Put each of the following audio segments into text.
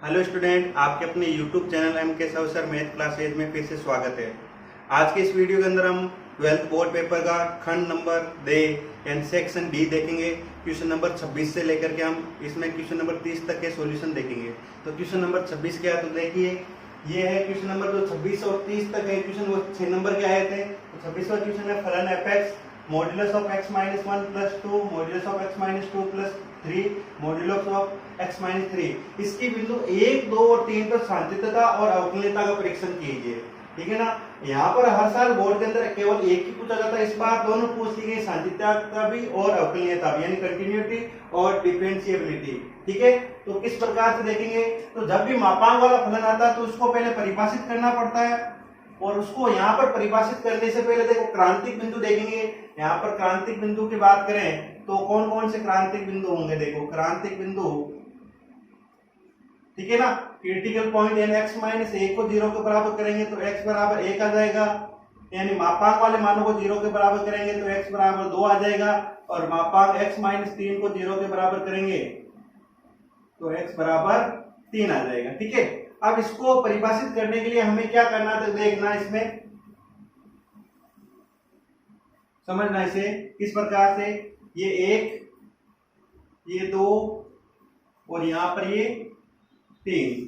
Hello student, आपके अपने YouTube channel M के साहू सर मैथ क्लासेज में फिर से स्वागत है। आज के इस वीडियो के अंदर हम 12th बोर्ड पेपर का खंड number they and section D देखेंगे। क्वेश्चन नंबर 26 से लेकर के हम इसमें क्वेश्चन नंबर 30 तक के सॉल्यूशन देखेंगे। तो क्वेश्चन नंबर 26 क्या है तो देखिए, ये है क्वेश्चन नंबर जो 26 और 30 तक है क्वेश्चन, वो 6 नंबर के आए थे। तो 26वां क्वेश्चन है फलन F x modulus of x minus 1 plus 2 modulus of x minus 2 plus 3 modulus of x minus 3। इसकी बिंदु 1, 2 और 3 पर सांतत्यता और अवकलनीयता का परीक्षण कीजिए। ठीक है ना। यहाँ पर हर साल बोर्ड के अंदर केवल एक ही पूछा जाता है, इस बार दोनों पूछ ली गई, सांतत्यता का भी और अवकलनीयता भी, यानी कंटिन्यूटी और डिफरेंशिएबिलिटी। ठीक है, तो किस प्रकार से देखेंगे, तो जब भी मापांक वाला फलन आता है तो उसको पहले परिभाषित करना पड़ता है, और उसको यहाँ पर परिभाषित करने से पहले देखो क्रांतिक बिंदु देखेंगे। यहाँ पर क्रांतिक बिंदु की बात करें तो कौन कौन से क्रांतिक बिंदु होंगे, देखो क्रांतिक बिंदु, ठीक है ना। क्रिटिकल पॉइंट यानी x माइनस 1 को 0 के बराबर करेंगे तो x बराबर 1 आ जाएगा, यानी मापांक वाले मानों को 0 के बराबर करेंगे तो x बराबर 2 आ जाएगा, और मापांक x माइनस 3 को 0 के बराबर करेंगे तो x बराबर 3 आ जाएगा। ठीक है, अब इसको परिभाषित करने के लिए हमें क्या करना है तो देखना, इसमें समझना इसे किस प्रकार से, ये 1, ये 2 और यहां पर ये 3,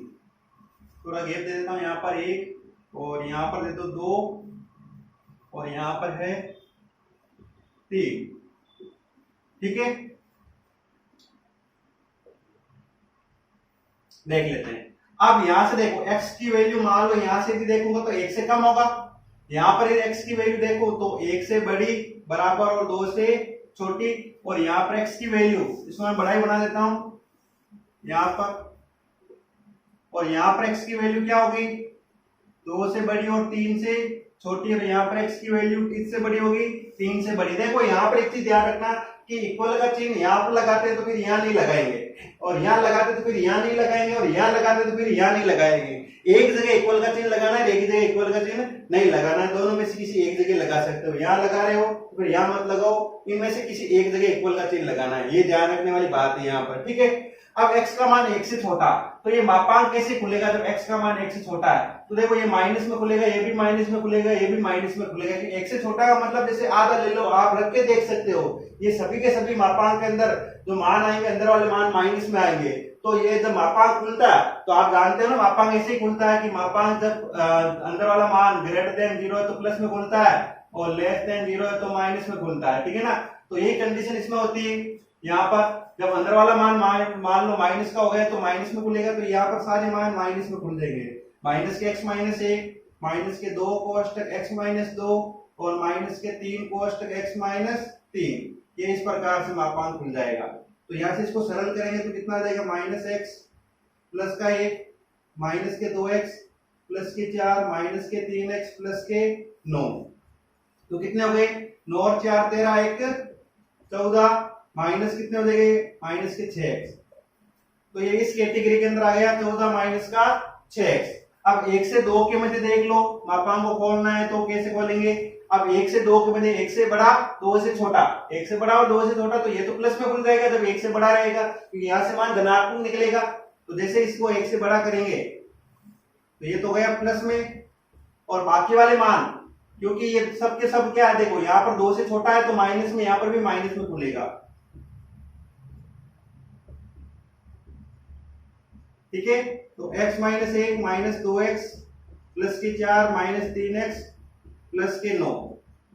थोड़ा गैप दे देता हूं, यहां पर 1 और यहां पर दे दो 2 और यहां पर है 3। ठीक है, देख लेते हैं। अब यहां से देखो x की वैल्यू मान लो यहां से भी देखूंगा तो 1 से कम होगा, यहां पर x की वैल्यू देखो तो 1 से बड़ी बराबर और 2 से छोटी, और यहां पर x की वैल्यू इसको मैं बड़ा ही बना देता हूं यहां पर, और यहां पर x की वैल्यू क्या होगी 2 से बड़ी और 3 से छोटी, और यहां पर x की वैल्यू किससे बड़ी होगी 3 से बड़ी। देखो यहां पर एक चीज ध्यान रखना कि इक्वल का चिन्ह यहां पर लगाते हैं तो फिर यहां नहीं लगाएंगे, और यहां लगाते तो फिर यहां नहीं लगाएंगे, और यहां लगाते तो फिर यहां नहीं लगाएंगे। एक जगह इक्वल का चिन्ह लगाना है, एक जगह इक्वल का चिन्ह नहीं लगाना है, दोनों में से किसी एक जगह लगा सकते हो। यहां लगा रहे हो तो फिर यहां मत लगाओ, इनमें से किसी एक जगह इक्वल का चिन्ह लगाना है, ये ध्यान रखने वाली बात है यहाँ पर। ठीक है, अब x का मान 1 से छोटा, तो ये मापांक कैसे खुलेगा जब x का मान 1 से छोटा है, तो देखो ये माइनस में खुलेगा, ये भी माइनस में खुलेगा, ये भी माइनस में खुलेगा। 1 से छोटा का मतलब जैसे आधा ले लो, आप रख के देख सकते हो, ये सभी के सभी मापांक के अंदर जो मान आएंगे, अंदर वाले मान माइनस में आएंगे। तो ये जब मापांक खुलता है तो आप जानते हो ना, मापांक ऐसे ही खुलता है कि मापांक जब अंदर वाला मान ग्रेटर देन 0 है तो प्लस में खुलता है, और लेस देन 0 है तो माइनस में खुलता है। ठीक है ना, तो यही कंडीशन इसमें होती है। यहाँ पर जब अंदर वाला मान मान लो माइनस का हो गया तो माइनस में खुलेगा, तो यहाँ पर सारे मान माइनस में खुल जाएंगे। माइनस के x माइनस 1, माइनस के 2 कोष्टक x माइनस 2 और माइनस के 3 कोष्टक x माइनस 3, ये इस प्रकार से मापांक खुल जाएगा। तो यहाँ से इसको सरल करेंगे तो कितना आ जाएगा, माइनस x प्लस का 1 माइनस के 2x प्लस के 4 माइनस के 3x प्लस के 9, तो कितने हो गए 9 और 4 13, 1 14, माइनस कितने हो जाएंगे माइनस के 6x, तो ये इस कैटेगरी के अंदर आ गया 14 माइनस का 6x। अब 1 से 2 के मध्य देख लो, मापांक को खोलना है तो कैसे खोलेंगे, अब 1 से 2 के मध्य 1 से बड़ा 2 से छोटा, 1 से बड़ा और 2 से छोटा, तो ये तो प्लस में खुल जाएगा जब 1 से बड़ा रहेगा, क्योंकि यहां से मान धनात्मक निकलेगा। तो जैसे इसको 1 से बड़ा करेंगे तो ये तो गया प्लस में, और बाकी वाले मान क्योंकि ये सब के सब क्या है, देखो यहाँ पर 2 से छोटा है तो माइनस में, यहाँ पर भी माइनस में खुलेगा। ठीक है, तो x minus 1 minus 2x plus के 4 माइनस 3x प्लस के 9,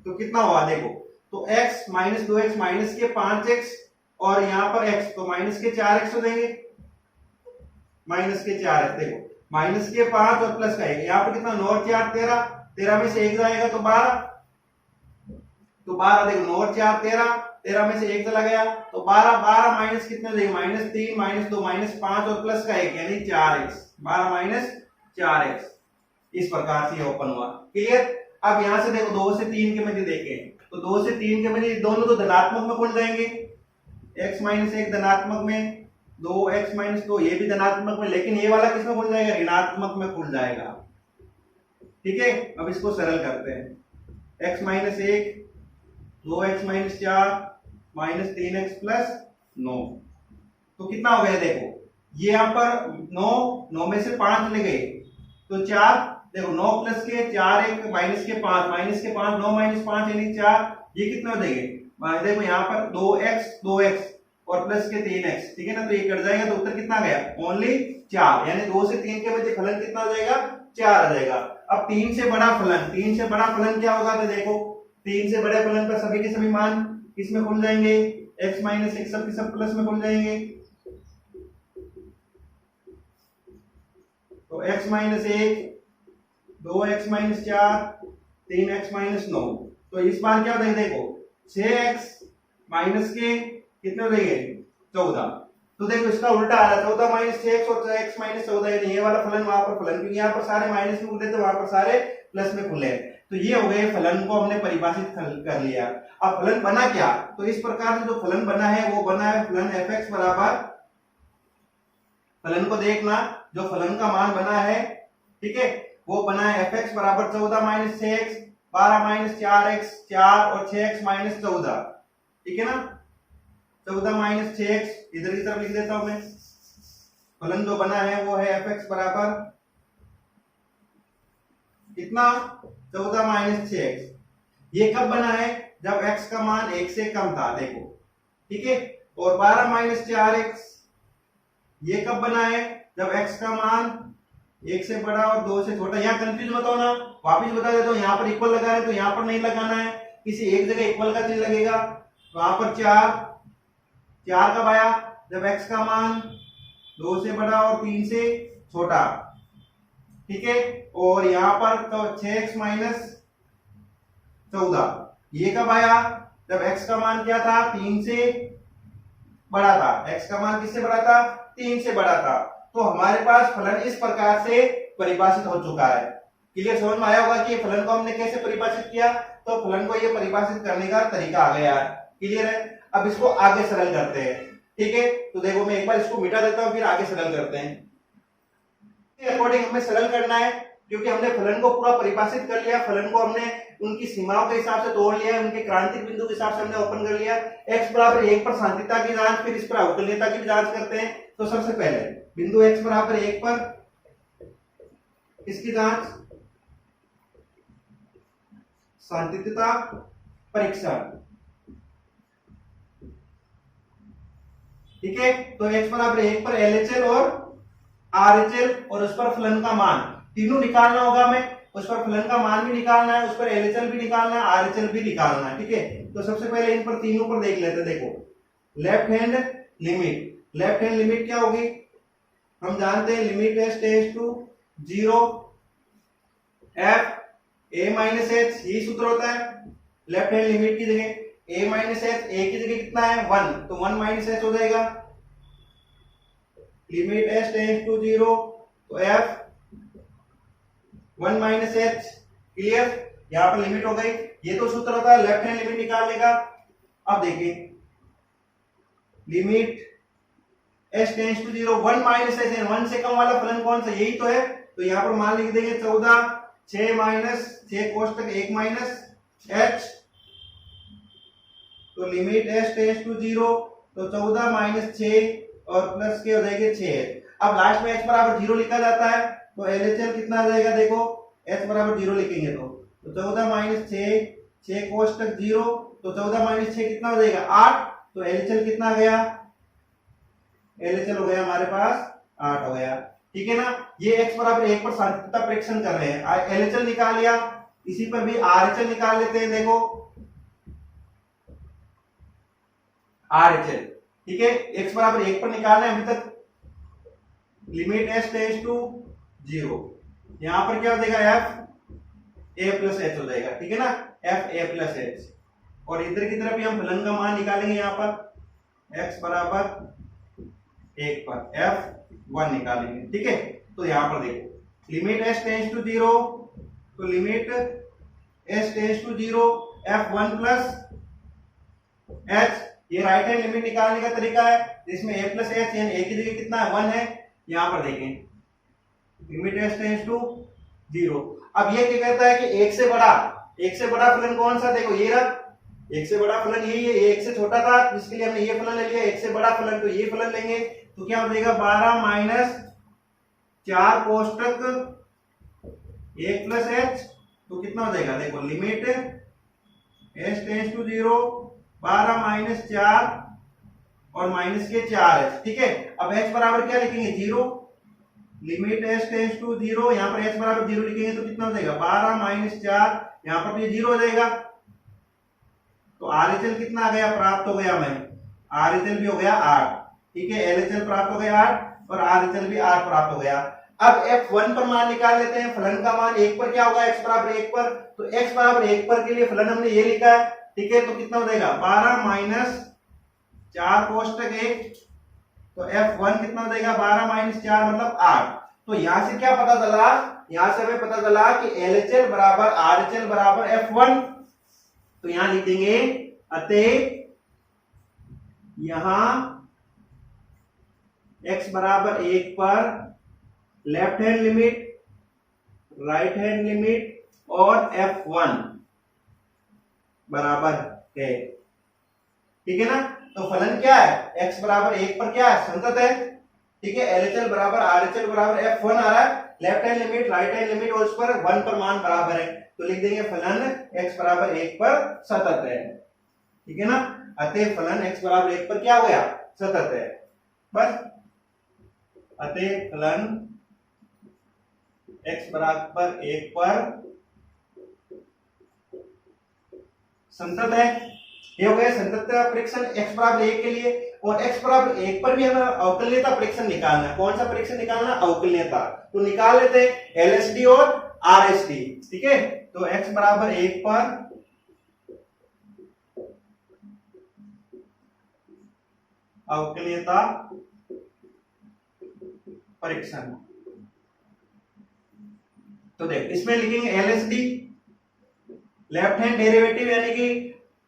तो कितना हुआ देखो, तो x माइनस 2x माइनस के 5x और यहाँ पर x, तो माइनस के 4x हो जाएंगे, माइनस के 4x, देखो माइनस के 5 और प्लस का 1, यहाँ पर कितना 9 और 4 13, 13 में से 1 जाएगा तो 12, तो 12 देखो 9 और 4 13, 13 में से 1 चला गया तो 12, 12 माइनस कितने देंगे माइनस 3 माइनस 2 माइनस 5 और प्लस का 1 यानी 4x, 12 माइनस 4x, इस प्रकार से ओपन हुआ। क्लियर। अब यहां से देखो 2 से 3 के मध्य देखें तो 2 से 3 के मध्य दोनों तो धनात्मक में खुल जाएंगे, x माइनस 1 धनात्मक में, 2x माइनस 2 ये भी धनात्मक में, लेकिन ये वाला किसमें खुल जाएगा ऋणात्मक में खुल जाएगा। ठीक है, अब इसको सरल करते हैं, x minus 1 2x minus 4 minus 3x plus 9, तो कितना हो गया देखो, ये यहाँ पर 9, 9 में से 5 ले गए तो 4, देखो 9 प्लस के 4, 1 माइनस के 5, 9 माइनस 5 यानी 4, ये कितना हो जाएंगे, देखो यहाँ पर 2x और प्लस के 3x, ठीक है ना, तो ये कट जाएगा तो उत्तर कितना गया, ओनली 4, यानी 2 से 3 के बचे फलन कितना हो जाएगा, 4 आ जाएगा। अब 3 से बड़ा फलन क्या होगा, तो देखो 3 से बड़े फलन पर सभी के सभी मान किसमें खुल जाएंगे, x माइनस एक सब के सब प्लस में खुल जाएंगे, तो x minus 1, 2x minus 4, 3x minus 9, तो इस बार क्या हो जाएगा, देखो 6x माइनस के कितने हो जाएंगे, 14, तो देखो इसका उल्टा आ रहा है, 14 माइनस 6x और x माइनस 14, यानी ये वाला फलन वहां पर फलन, क्योंकि यहाँ पर सारे माइनस में खुले थे, वहां पर सारे प्लस में खुले हैं, तो ये हो गए फलन को हमने परिभाषित कर लिया। अब फलन बना क्या, तो इस प्रकार से जो फलन बना है वो बना है फलन fx बराबर, फलन को देखना, जो फलन का मान बना है, ठीक है, वो बना है fx बराबर 14 माइनस 6x, 12 माइनस 4x, 4 और 6x माइनस 14, ठीक है ना, 14 माइनस 6x इधर की तरफ लिख देता हूं मैं, फलन जो बना है वो है fx बराबर कितना, 14 माइनस 6x, ये कब बना है, जब x का मान 1 से कम था, देखो, ठीक है, और 12 माइनस 4x ये कब बना है, जब x का मान 1 से बड़ा और 2 से छोटा, यहाँ कंफ्यूज मत होना, वापिस बता देता हूं, यहाँ पर इक्वल लगा है तो यहाँ पर नहीं लगाना है, किसी एक जगह इक्वल का चिन्ह लगेगा, वहां पर 4 कब आया, जब x का मान 2 से बड़ा और 3 से छोटा, ठीक है, और यहाँ पर तो 6x माइनस 14 ये कब आया, जब x का मान क्या था, 3 से बड़ा था, x का मान किससे बड़ा था, 3 से बड़ा था, तो हमारे पास फलन इस प्रकार से परिभाषित हो चुका है। क्लियर, समझ में आया होगा कि फलन को हमने कैसे परिभाषित किया, तो फलन को ये परिभाषित करने का तरीका आ गया है। क्लियर है, अब इसको आगे सरल करते हैं, ठीक है, तो देखो मैं एक बार इसको मिटा देता हूं, फिर आगे सरल करते हैं। अकॉर्डिंग हमें सरल करना है, क्योंकि हमने फलन को पूरा परिभाषित कर लिया, फलन को हमने उनकी सीमाओं के हिसाब से तोड़ लिया, उनके क्रांतिक बिंदु के हिसाब से हमने ओपन कर लिया। x बराबर 1 पर सांतिकता की जांच, फिर इस पर अवकलनीयता की भी जांच करते हैं। तो सबसे पहले बिंदु x बराबर 1 पर इसकी जांच, सांतिकता परीक्षण, ठीक है, तो x बराबर 1 पर LHL और RHL और उस पर फलन का मान तीनों निकालना होगा हमें, उस पर फलन का मान भी निकालना है, उस पर LHL भी निकालना है, RHL भी निकालना है, ठीक है। तो सबसे पहले इन पर तीनों पर देख लेते हैं। देखो लेफ्ट हैंड लिमिट क्या होगी, हम जानते हैं limit s tends to 0 f a minus h, यही सूत्र होता है लेफ्ट हैंड लिमिट की जगह a माइनस h, a की जगह कितना है 1, तो 1 माइनस h हो जाएगा। लिमिट s टेंड्स टू 0 तो f 1 माइनस h, क्लियर, यहां पर लिमिट हो गई। ये तो सूत्र होता है लेफ्ट हैंड लिमिट निकालने का। अब देखिए limit s tends to 0 1 minus h, 1 से कम वाला फलन कौन सा, यही तो है, तो यहां पर मान लिख देंगे 14, 6 माइनस 6 कोष्टक 1 माइनस h, तो लिमिट s टेंड्स टू 0 तो 14 माइनस 6 और प्लस के हो जाएंगे 6। अब लास्ट में h बराबर 0 लिखा जाता है, तो LHL कितना आ जाएगा, देखो h बराबर 0 लिखेंगे तो 14 माइनस 6 कोष्टक 0, तो 14 माइनस 6 कितना हो जाएगा 8, तो LHL कितना आ गया, LHL हो गया हमारे पास 8 हो गया, ठीक है ना। ये x बराबर 1 पर सांतिकता परीक्षण कर रहे हैं, LHL निकाल लिया, इसी पर भी RHL निकाल लेते हैं। देखो RHL, ठीक है, x बराबर 1 पर निकालना है अभी तक, लिमिट s टेंड्स टू 0, यहां पर क्या हो जाएगा f a प्लस h हो जाएगा, ठीक है ना, f a प्लस h, और इधर की तरफ भी हम फलन का मान निकालेंगे, यहां पर x बराबर 1 पर f 1 निकालेंगे, ठीक है। तो यहां पर देखो लिमिट s टेंड्स टू 0, तो limit s tends to 0 f 1 plus h, ये राइट हैंड लिमिट निकालने का तरीका है, जिसमें a प्लस h यानी a की जगह कितना है 1 है। यहां पर देखें लिमिट s टेंड्स टू 0। अब ये क्या कहता है कि एक से बड़ा फलन कौन सा, देखो ये रहा, एक से बड़ा फलन यही है, ये एक से छोटा था जिसके लिए हमने ये फलन ले लिया, एक से बड़ा फलन तो ये फलन लेंगे, तो क्या हो जाएगा 12 माइनस 4 कोष्टक 1 प्लस एच, तो कितना हो जाएगा देखो limit H tends to 0, 12 minus 4 और माइनस के 4 एच। ठीक है, अब एच बराबर क्या लिखेंगे 0, लिमिट एच टेंस टू 0, यहाँ पर एच बराबर 0 लिखेंगे तो कितना हो जाएगा 12 माइनस 4, यहाँ पर तो ये 0 हो जाएगा, तो आरएचएल कितना आ गया प्राप्त हो गया हमें, आरएचएल भी हो गया 8। ठीक है, एलएचएल प्राप्त हो गया 8 और आरएचएल भी 8 प्राप्त हो गया। अब f1 पर मान निकाल लेते हैं, फलन का मान 1 पर क्या होगा x बराबर 1 पर, तो x बराबर 1 पर के लिए फलन हमने ये लिखा है। ठीक है, तो कितना हो जाएगा 12 माइनस 4 कोष्टक 1, तो f1 कितना हो जाएगा 12 माइनस 4 मतलब 8। तो यहां से क्या पता चला, यहां से हमें पता चला कि LHL बराबर RHL बराबर f1। तो यहां लिख देंगे अतः यहां x बराबर 1 पर left hand limit, right hand limit और f1 बराबर है। ठीक है ना, तो फलन क्या है x बराबर 1 पर क्या है संतत है। ठीक है, LHL बराबर RHL बराबर f1 आ रहा है, left hand limit, right hand limit और उस पर 1 पर मान बराबर है, तो लिख देंगे फलन x बराबर 1 पर सतत है। ठीक है ना, अतः फलन x बराबर 1 पर क्या हो गया सतत है। बस अतः फलन x बराबर 1 पर संतत है। ये हो गया संतत परीक्षण x बराबर 1 के लिए। और x बराबर 1 पर भी हमें अवकलनीयता परीक्षण निकालना है। कौन सा परीक्षण निकालना, अवकलनीयता। तो निकाल लेते हैं LHD और RHD। ठीक है, तो x बराबर 1 पर अवकलनीयता परीक्षण, तो देख इसमें लिखेंगे LHD लेफ्ट हैंड डेरिवेटिव यानी कि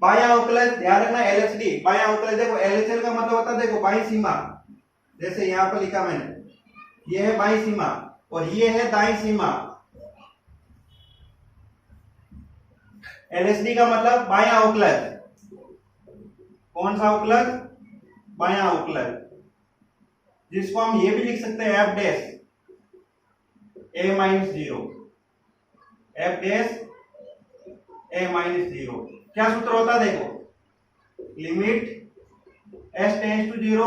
बायां अवकलज, ध्यान रखना LHD बायां अवकलज। देखो LHL का मतलब होता है देखो बाईं सीमा, जैसे यहां पर लिखा मैंने, ये है बाईं सीमा और ये है दाईं सीमा। LHD का मतलब बायां अवकलज। कौन सा अवकलज, बायां अवकलज, जिसको हम ये भी लिख सकते हैं f dash a minus 0, f dash a minus 0। क्या सूत्र होता है देखो, limit s tends to 0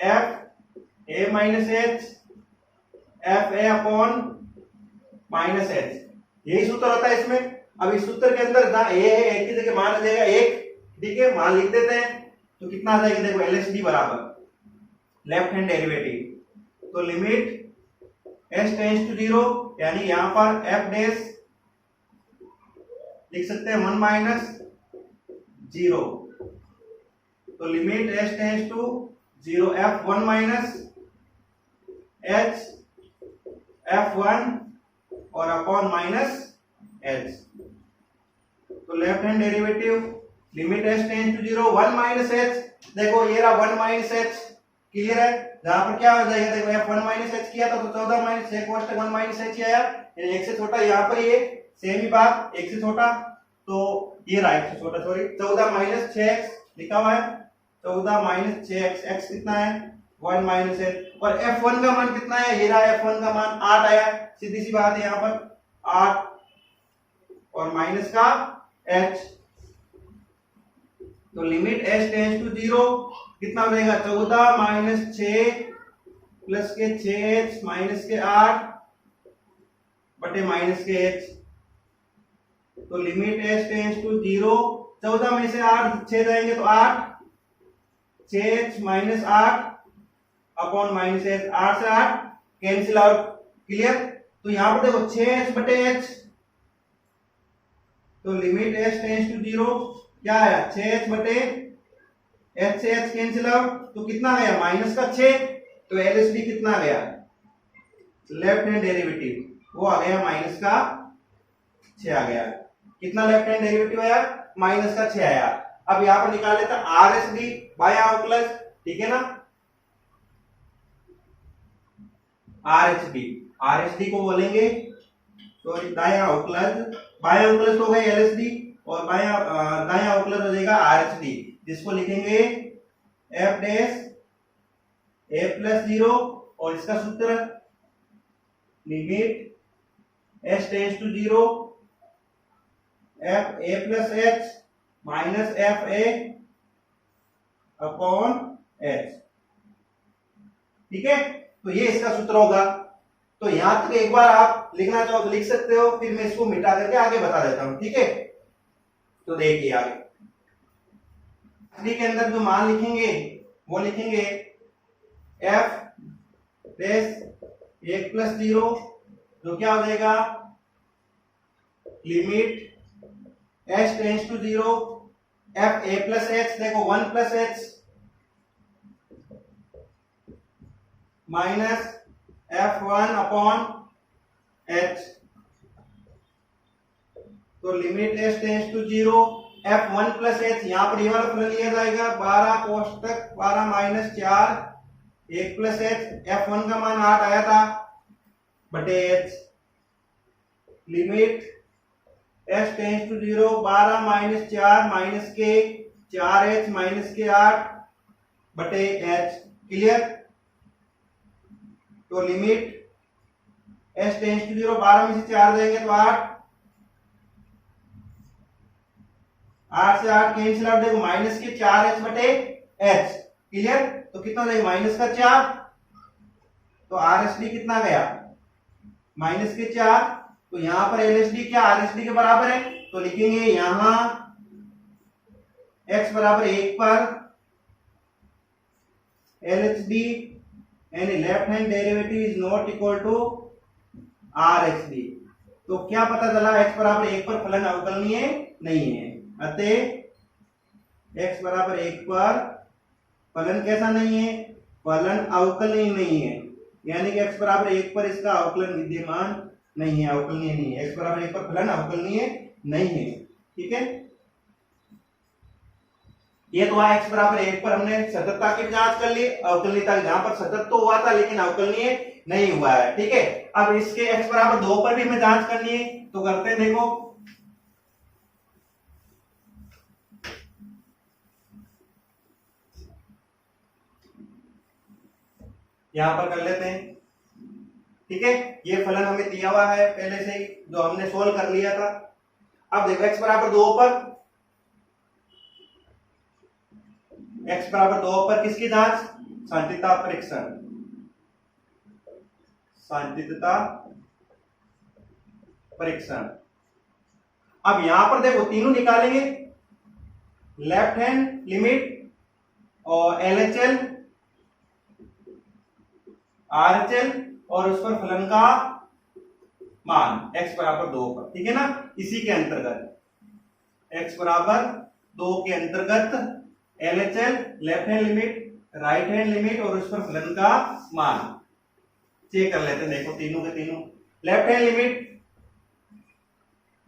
f a minus h f a upon minus h, यही सूत्र होता है इसमें। अब इस सूत्र के अंदर जहां a है एक की जगह मान आ जाएगा 1। ठीक है, मान लिख देते हैं, तो कितना आ जाएगा देखो LHD बराबर लेफ्ट हैंड डेरिवेटिव, तो लिमिट s टेंस टू 0 यानी यहां पर f डैश लिख सकते हैं 1 माइनस 0, तो limit s tends to 0 f1 minus h f1 और अपॉन माइनस h, तो left hand derivative limit s tends to 0 1 minus h, देखो ये रहा 1 माइनस h, क्लियर है। जहां पर क्या हो जाएगा देखो f1 माइनस h किया था तो 14 माइनस 1 कोष्टक 1 माइनस h आया, यानी 1 से छोटा। यहाँ पर ये सेम ही बात 1 से छोटा, तो ये रहा 1 से छोटा, सॉरी 14 माइनस 6x लिखा हुआ है, 14 माइनस 6x, x कितना है 1 माइनस h, और f1 का मान कितना है, ये रहा f1 का मान 8 आया, सीधी सी बात है यहाँ पर 8 और माइनस का h, तो लिमिट s टेंस टू 0 कितना हो जाएगा 14 माइनस 6 प्लस के 6h माइनस के 8 बटे माइनस के h, तो लिमिट s टेंस टू 0, 14 में से 8 6 जाएंगे तो 8, 6h minus 8 upon minus h, 8 से 8 कैंसिल आउट, क्लियर। तो यहां पर देखो 6h बटे h, तो लिमिट s टेंस टू 0 क्या आया 6h बटे h से h कैंसिल आउट, तो कितना गया माइनस का 6, तो LHD कितना गया लेफ्ट हैंड डेरिवेटिव वो आ गया माइनस का 6 आ गया। कितना लेफ्ट हैंड डेरिवेटिव आया माइनस का 6 आया। अब यहां पर निकाल लेते हैं RHD बायां अवकलज, ठीक है ना। RHD को बोलेंगे तो दायां अवकलज, बायां अवकलज हो गए LHD और दायां अवकलज हो जाएगा RHD, जिसको लिखेंगे f डैश a प्लस 0 और इसका सूत्र limit s tends to 0 f a plus h minus f a upon h। ठीक है, तो ये इसका सूत्र होगा। तो यहां तक एक बार आप लिखना चाहो तो लिख सकते हो, फिर मैं इसको मिटा करके आगे बता देता हूं। ठीक है, तो देखिए आगे के अंदर जो मान लिखेंगे वो लिखेंगे f रेस 1 प्लस 0 जो क्या हो जाएगा limit s tends to 0 f a plus h, देखो 1 plus h minus f1 upon h। तो limit s tends to 0 f1 plus h, यहां पर ये वाला फलन लिया जाएगा 12 कोष्टक 12 माइनस 4 1 प्लस h, f1 का मान 8 आया था बटे h। Limit s tends to 0 12 minus 4 minus के 4h माइनस के 8 बटे h। क्लियर। तो लिमिट s टेंस टू 0 12 में से 4 देंगे तो 8 से 8 कैंसिल आउट, देखो माइनस के 4h बटे h। क्लियर। तो कितना देगा माइनस का 4, तो RSD कितना गया माइनस के 4। तो यहां पर LSD क्या RSD के बराबर है, तो लिखेंगे यहां x बराबर 1 पर LHD यानी left hand derivative is not equal to RHD। तो क्या पता चला x बराबर 1 पर फलन अवकलनीय नहीं है, अतः x बराबर 1 पर फलन कैसा नहीं है, फलन अवकलनीय नहीं है, यानी कि x बराबर 1 पर इसका अवकलन विद्यमान नहीं है, अवकलनीय नहीं है। x बराबर 1 पर फलन अवकलनीय नहीं है। ठीक है, ये तो x बराबर 1 पर हमने सततता की जांच कर ली, अवकलनीयता जहां पर सतत तो हुआ था लेकिन अवकलनीय नहीं हुआ है। ठीक है, अब इसके x बराबर 2 पर भी हमें जांच करनी है, तो करते हैं। देखो यहां पर कर लेते हैं। ठीक है, ये फलन हमें दिया हुआ है पहले से ही, जो हमने सोल्व कर लिया था। अब देखो x बराबर 2 पर, x बराबर 2 पर किसकी जांच, सांतत्यता परीक्षण, सांतत्यता परीक्षण। अब यहां पर देखो तीनों निकालेंगे, लेफ्ट हैंड लिमिट और LHL RHL और उस पर फलन का मान x बराबर 2 पर। ठीक है ना, इसी के अंतर्गत x बराबर 2 के अंतर्गत LHL left hand limit right hand limit और उस पर फलन का मान चेक कर लेते हैं। देखो तीनों के तीनों left hand limit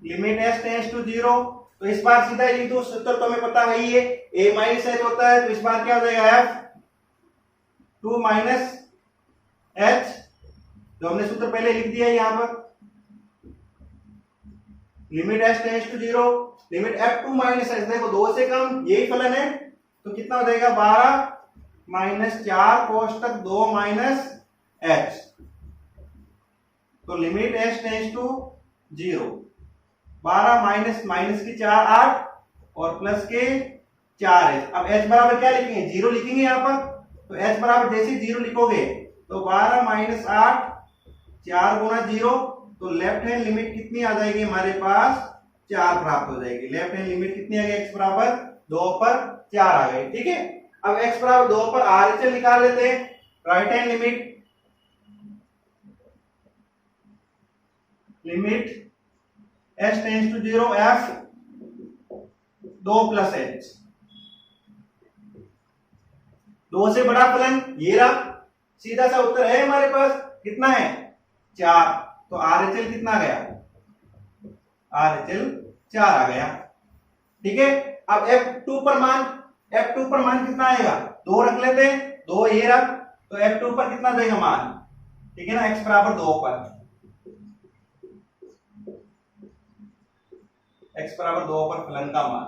limit s tends to 0, तो इस बार सीधा लिख दो, सूत्र तो हमें पता है ही है, a माइनस h होता है, तो इस बार क्या हो जाएगा f 2 माइनस h, जो हमने सूत्र पहले लिख दिया है यहां पर। Limit s tends to 0 limit f2 minus h, देखो 2 से कम यही फलन है, तो कितना हो जाएगा 12 माइनस 4 कोष्टक 2 माइनस h। तो limit s tends to 0 12 minus minus की 4 8 और प्लस के 4h। अब h बराबर क्या लिखेंगे 0 लिखेंगे यहां पर, तो h बराबर जैसे 0 लिखोगे तो 12 माइनस 8 4 गुना 0, तो लेफ्ट हैंड लिमिट कितनी आ जाएगी हमारे पास 4 प्राप्त हो जाएगी। लेफ्ट हैंड लिमिट कितनी आ गई x बराबर 2 पर 4 आ गई। ठीक है, अब x बराबर 2 पर RHL निकाल लेते हैं, right hand limit limit s tends to 0 f 2 plus h, 2 से बड़ा फलन ये रहा, सीधा सा उत्तर है हमारे पास, कितना है 4, तो RHL कितना गया RHL 4 आ गया। ठीक है, अब f2 पर मान कितना आएगा 2 रख लेते हैं, 2 ये रख, तो f2 पर कितना देगा मान, ठीक है ना, x बराबर 2 पर, x बराबर 2 पर फलन का मान,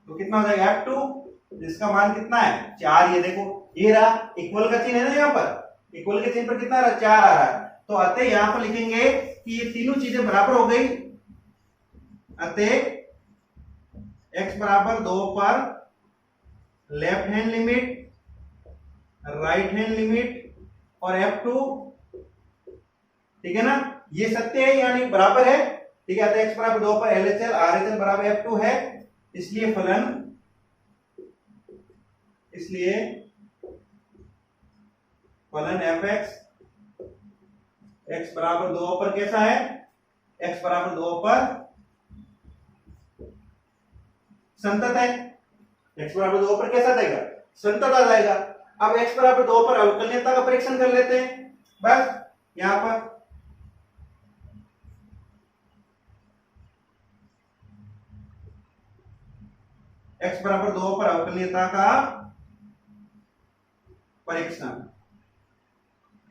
तो कितना हो जाएगा f2 इसका मान कितना है 4। ये देखो ये रहा, इक्वल का चिन्ह है ना, यहाँ पर इक्वल के चिन्ह पर कितना रहा 4 आ रहा है। तो अतः यहाँ पर लिखेंगे कि ये तीनों चीजें बराबर हो गई। अतः x बराबर 2 पर left hand limit, right hand limit और F2, ठीक है ना, ये सत्य है यानी बराबर है, ठीक है। तो x बराबर 2 पर LHL RHL बराबर F2 है, इसलिए फलन fx x बराबर 2 पर कैसा है, x बराबर 2 पर संतत है। x बराबर 2 पर कैसा देगा, संतत आ जाएगा। अब x बराबर 2 पर अवकलनीयता का परीक्षण कर लेते हैं। बस यहां पर x बराबर 2 पर अवकलनीयता का परीक्षण,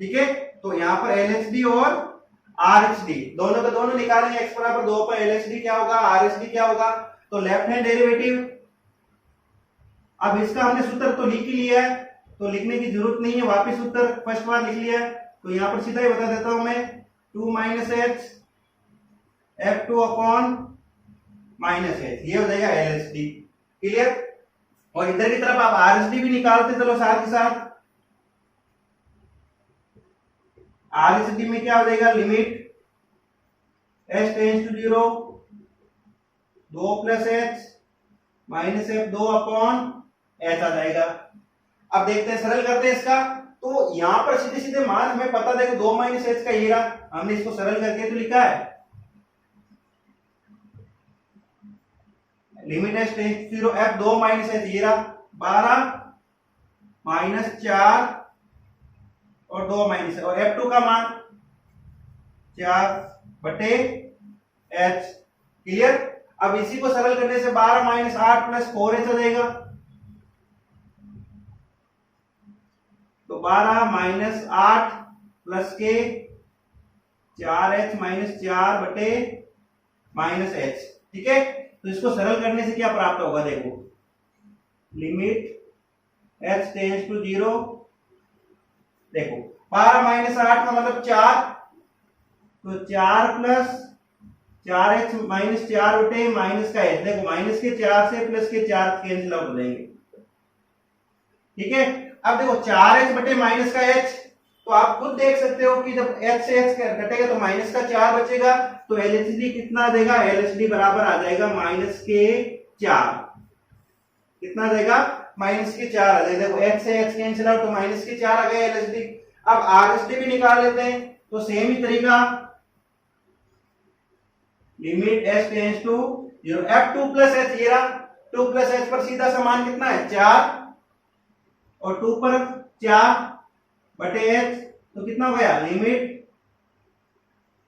ठीक है। तो यहां पर LHD और RHD दोनों का दोनों निकालेंगे। x बराबर 2 पर LHD क्या होगा, RHD क्या होगा, तो लेफ्ट हैंड डेरिवेटिव। अब इसका हमने सूत्र तो लिख ही लिया है, तो लिखने की जरूरत नहीं है, वापस सूत्र फर्स्ट बार लिख लिया है। तो यहां पर सीधा ही बता देता हूं मैं, 2 - h F2 अपॉन -h, ये हो जाएगा LHD। क्लियर। और इधर की तरफ आप RHD भी निकालते चलो साथ ही साथ। RHD में क्या हो जाएगा, limit h tends to 0 2 + h - F2 upon h आ जाएगा। अब देखते हैं, सरल करते हैं इसका। तो यहां पर सीधे सीधे मान हमें पता, देखो 2 - h का ये रहा, हमने इसको सरल करके तो लिखा है, limit h tends to 0 F2 - h, ये रहा 12 - 4 और 2 - और F2 का मान 4/h। क्लियर। अब इसी को सरल करने से 12 - 8 + 4h आ जाएगा। तो 12 - 8 + k 4h - 4/h, ठीक है। तो इसको सरल करने से क्या प्राप्त होगा, देखो लिमिट h टेंड्स टू 0, देखो 12 - 8 का मतलब 4, तो 4 + 4h - 4 माइनस का h, देखो माइनस के 4 से प्लस के 4 कैंसिल आउट हो जाएंगे, ठीक है। अब देखो 4h बटे माइनस का h, तो आप खुद देख सकते हो कि जब h से h घटेगा तो माइनस का 4 बचेगा, तो LHD कितना देगा, LHD बराबर आ जाएगा -4। कितना देगा, -4 आ जाएगा। देखो h से h कैंसिल आउट, तो -4 आ गया LHD। अब RHD भी निकाल लेते हैं, तो सेम ही तरीका, limit h tends to 0 F2 + h, ये रहा 2 + h पर सीधा समान कितना है 4, और 2 पर 4/h, तो कितना हो गया, limit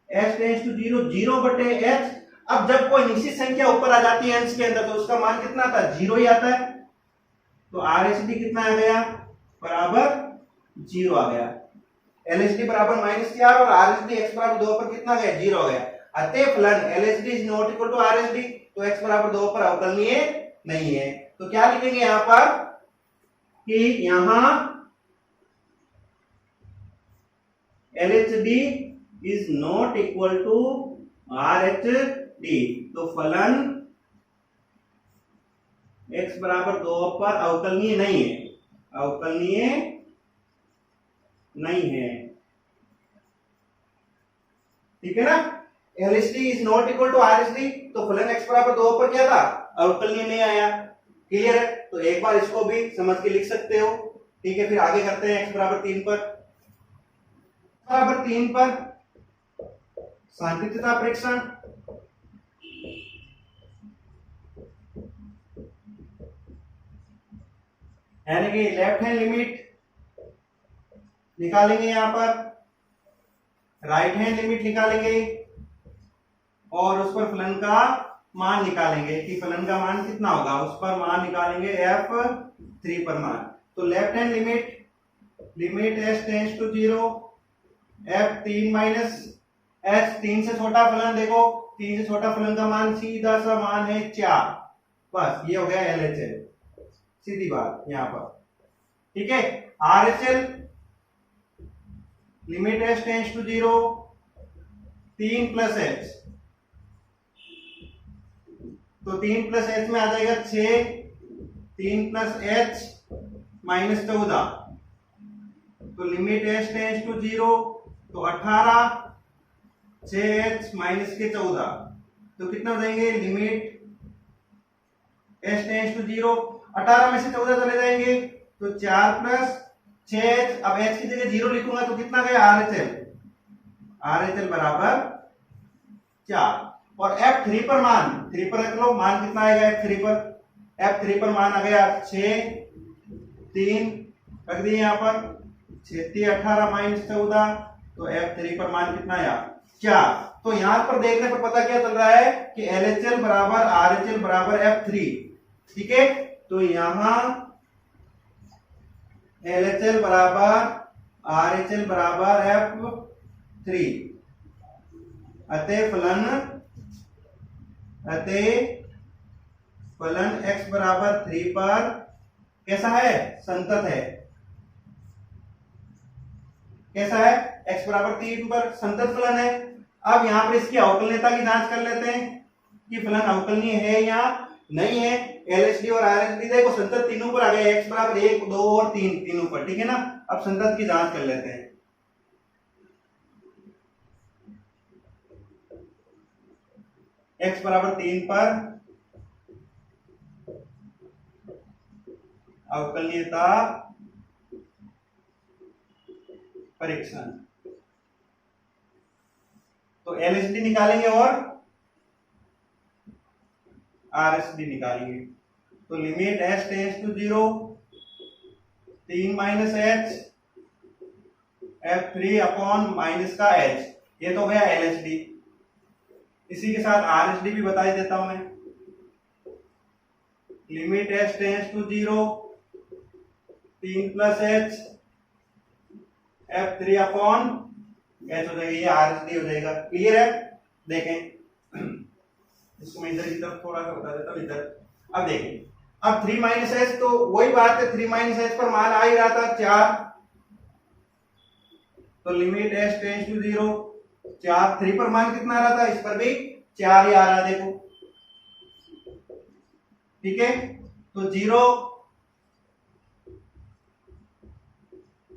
h tends to 0 0/h। अब जब कोई निश्चित संख्या ऊपर आ जाती है अंश के अंदर, तो उसका मान कितना आता है, 0 ही आता है। तो RHD कितना आ गया, बराबर 0 आ गया। LHD बराबर -4 और RHD x बराबर 2 पर कितना गया, 0 हो गया। अतः फलन LHD is not equal to RHD, तो x बराबर 2 पर अवकलनीय नहीं है। तो क्या लिखेंगे यहां पर कि यहां LHD is not equal to RHD, तो फलन x बराबर 2 पर अवकलनीय नहीं है, अवकलनीय नहीं है, ठीक है ना। LHD is not equal to RHD, तो फलन x बराबर 2 पर क्या था, अवकलनीय नहीं आया। क्लियर है। तो एक बार इसको भी समझ के लिख सकते हो, ठीक है। फिर आगे करते हैं x बराबर 3 पर। बराबर 3 पर सांतत्यता परीक्षण, यानी कि लेफ्ट हैंड लिमिट निकालेंगे, यहां पर राइट हैंड लिमिट निकालेंगे, और उस पर फलन का मान निकालेंगे कि फलन का मान कितना होगा, उस पर मान निकालेंगे F3 पर मान। तो left hand limit h tends to 0 F3 minus h, 3 से छोटा फलन, देखो 3 से छोटा फलन का मान सीधा सा मान है 4, बस ये हो गया LHL। सीधी बात यहां पर, ठीक है। RHL limit h tends to 0, 3 plus h, तो 3 प्लस h में आ जाएगा 6, 3 प्लस h माइनस 14, तो लिमिट h टेंड्स टू 0, तो 18, 6h माइनस के 14, तो कितना हो जाएंगे, लिमिट h टेंड्स टू 0, 18 में से 14 चले जाएंगे, तो 4 प्लस 6h, अब h की जगह 0 लिखूंगा तो कितना गया, RHL बराबर 4। और F3 पर मान 3 पर रख लो, मान कितना आएगा F3 पर मान आ गया 6, 3 रख दिए यहां पर, 6 3 18 माइनस 14, तो F3 पर मान कितना आया, 4। तो यहां पर देखने पर पता क्या चल रहा है कि LHL बराबर RHL बराबर F3, ठीक है। तो यहां LHL बराबर RHL बराबर F3, अतः फलन x बराबर 3 पर कैसा है, संतत है। कैसा है, x बराबर 3 पर संतत फलन है। अब यहां पर इसकी अवकलनीयता की जांच कर लेते हैं कि फलन अवकलनीय है या नहीं है। LHD और RHD देखो संतत तीनों पर आ गए, x बराबर 1 2 और 3 तीनों पर, ठीक है ना। अब संतत की जांच कर लेते हैं। x बराबर 3 पर अवकलनीयता परीक्षण, तो LHD निकालेंगे और RHD निकालेंगे, तो limit h tends to 0, 3 minus h, F3 upon minus का h, ये तो गया LHD। इसी के साथ RHD भी बता देता हूं मैं, limit h tends to 0, 3 plus h, F3 upon h हो जाएगा, ये RHD हो जाएगा। क्लियर है, देखें इसको मैं इधर की तरफ थोड़ा सा बता देता हूं, इधर। अब देखें, अब 3 माइनस h, तो वही बात है, 3 माइनस h पर मान आ ही रहा था 4, तो लिमिट h टेंड्स टू 0, 4, 3 पर मान कितना आ रहा था, इस पर भी 4 ही आ रहा है, देखो, ठीक है। तो 0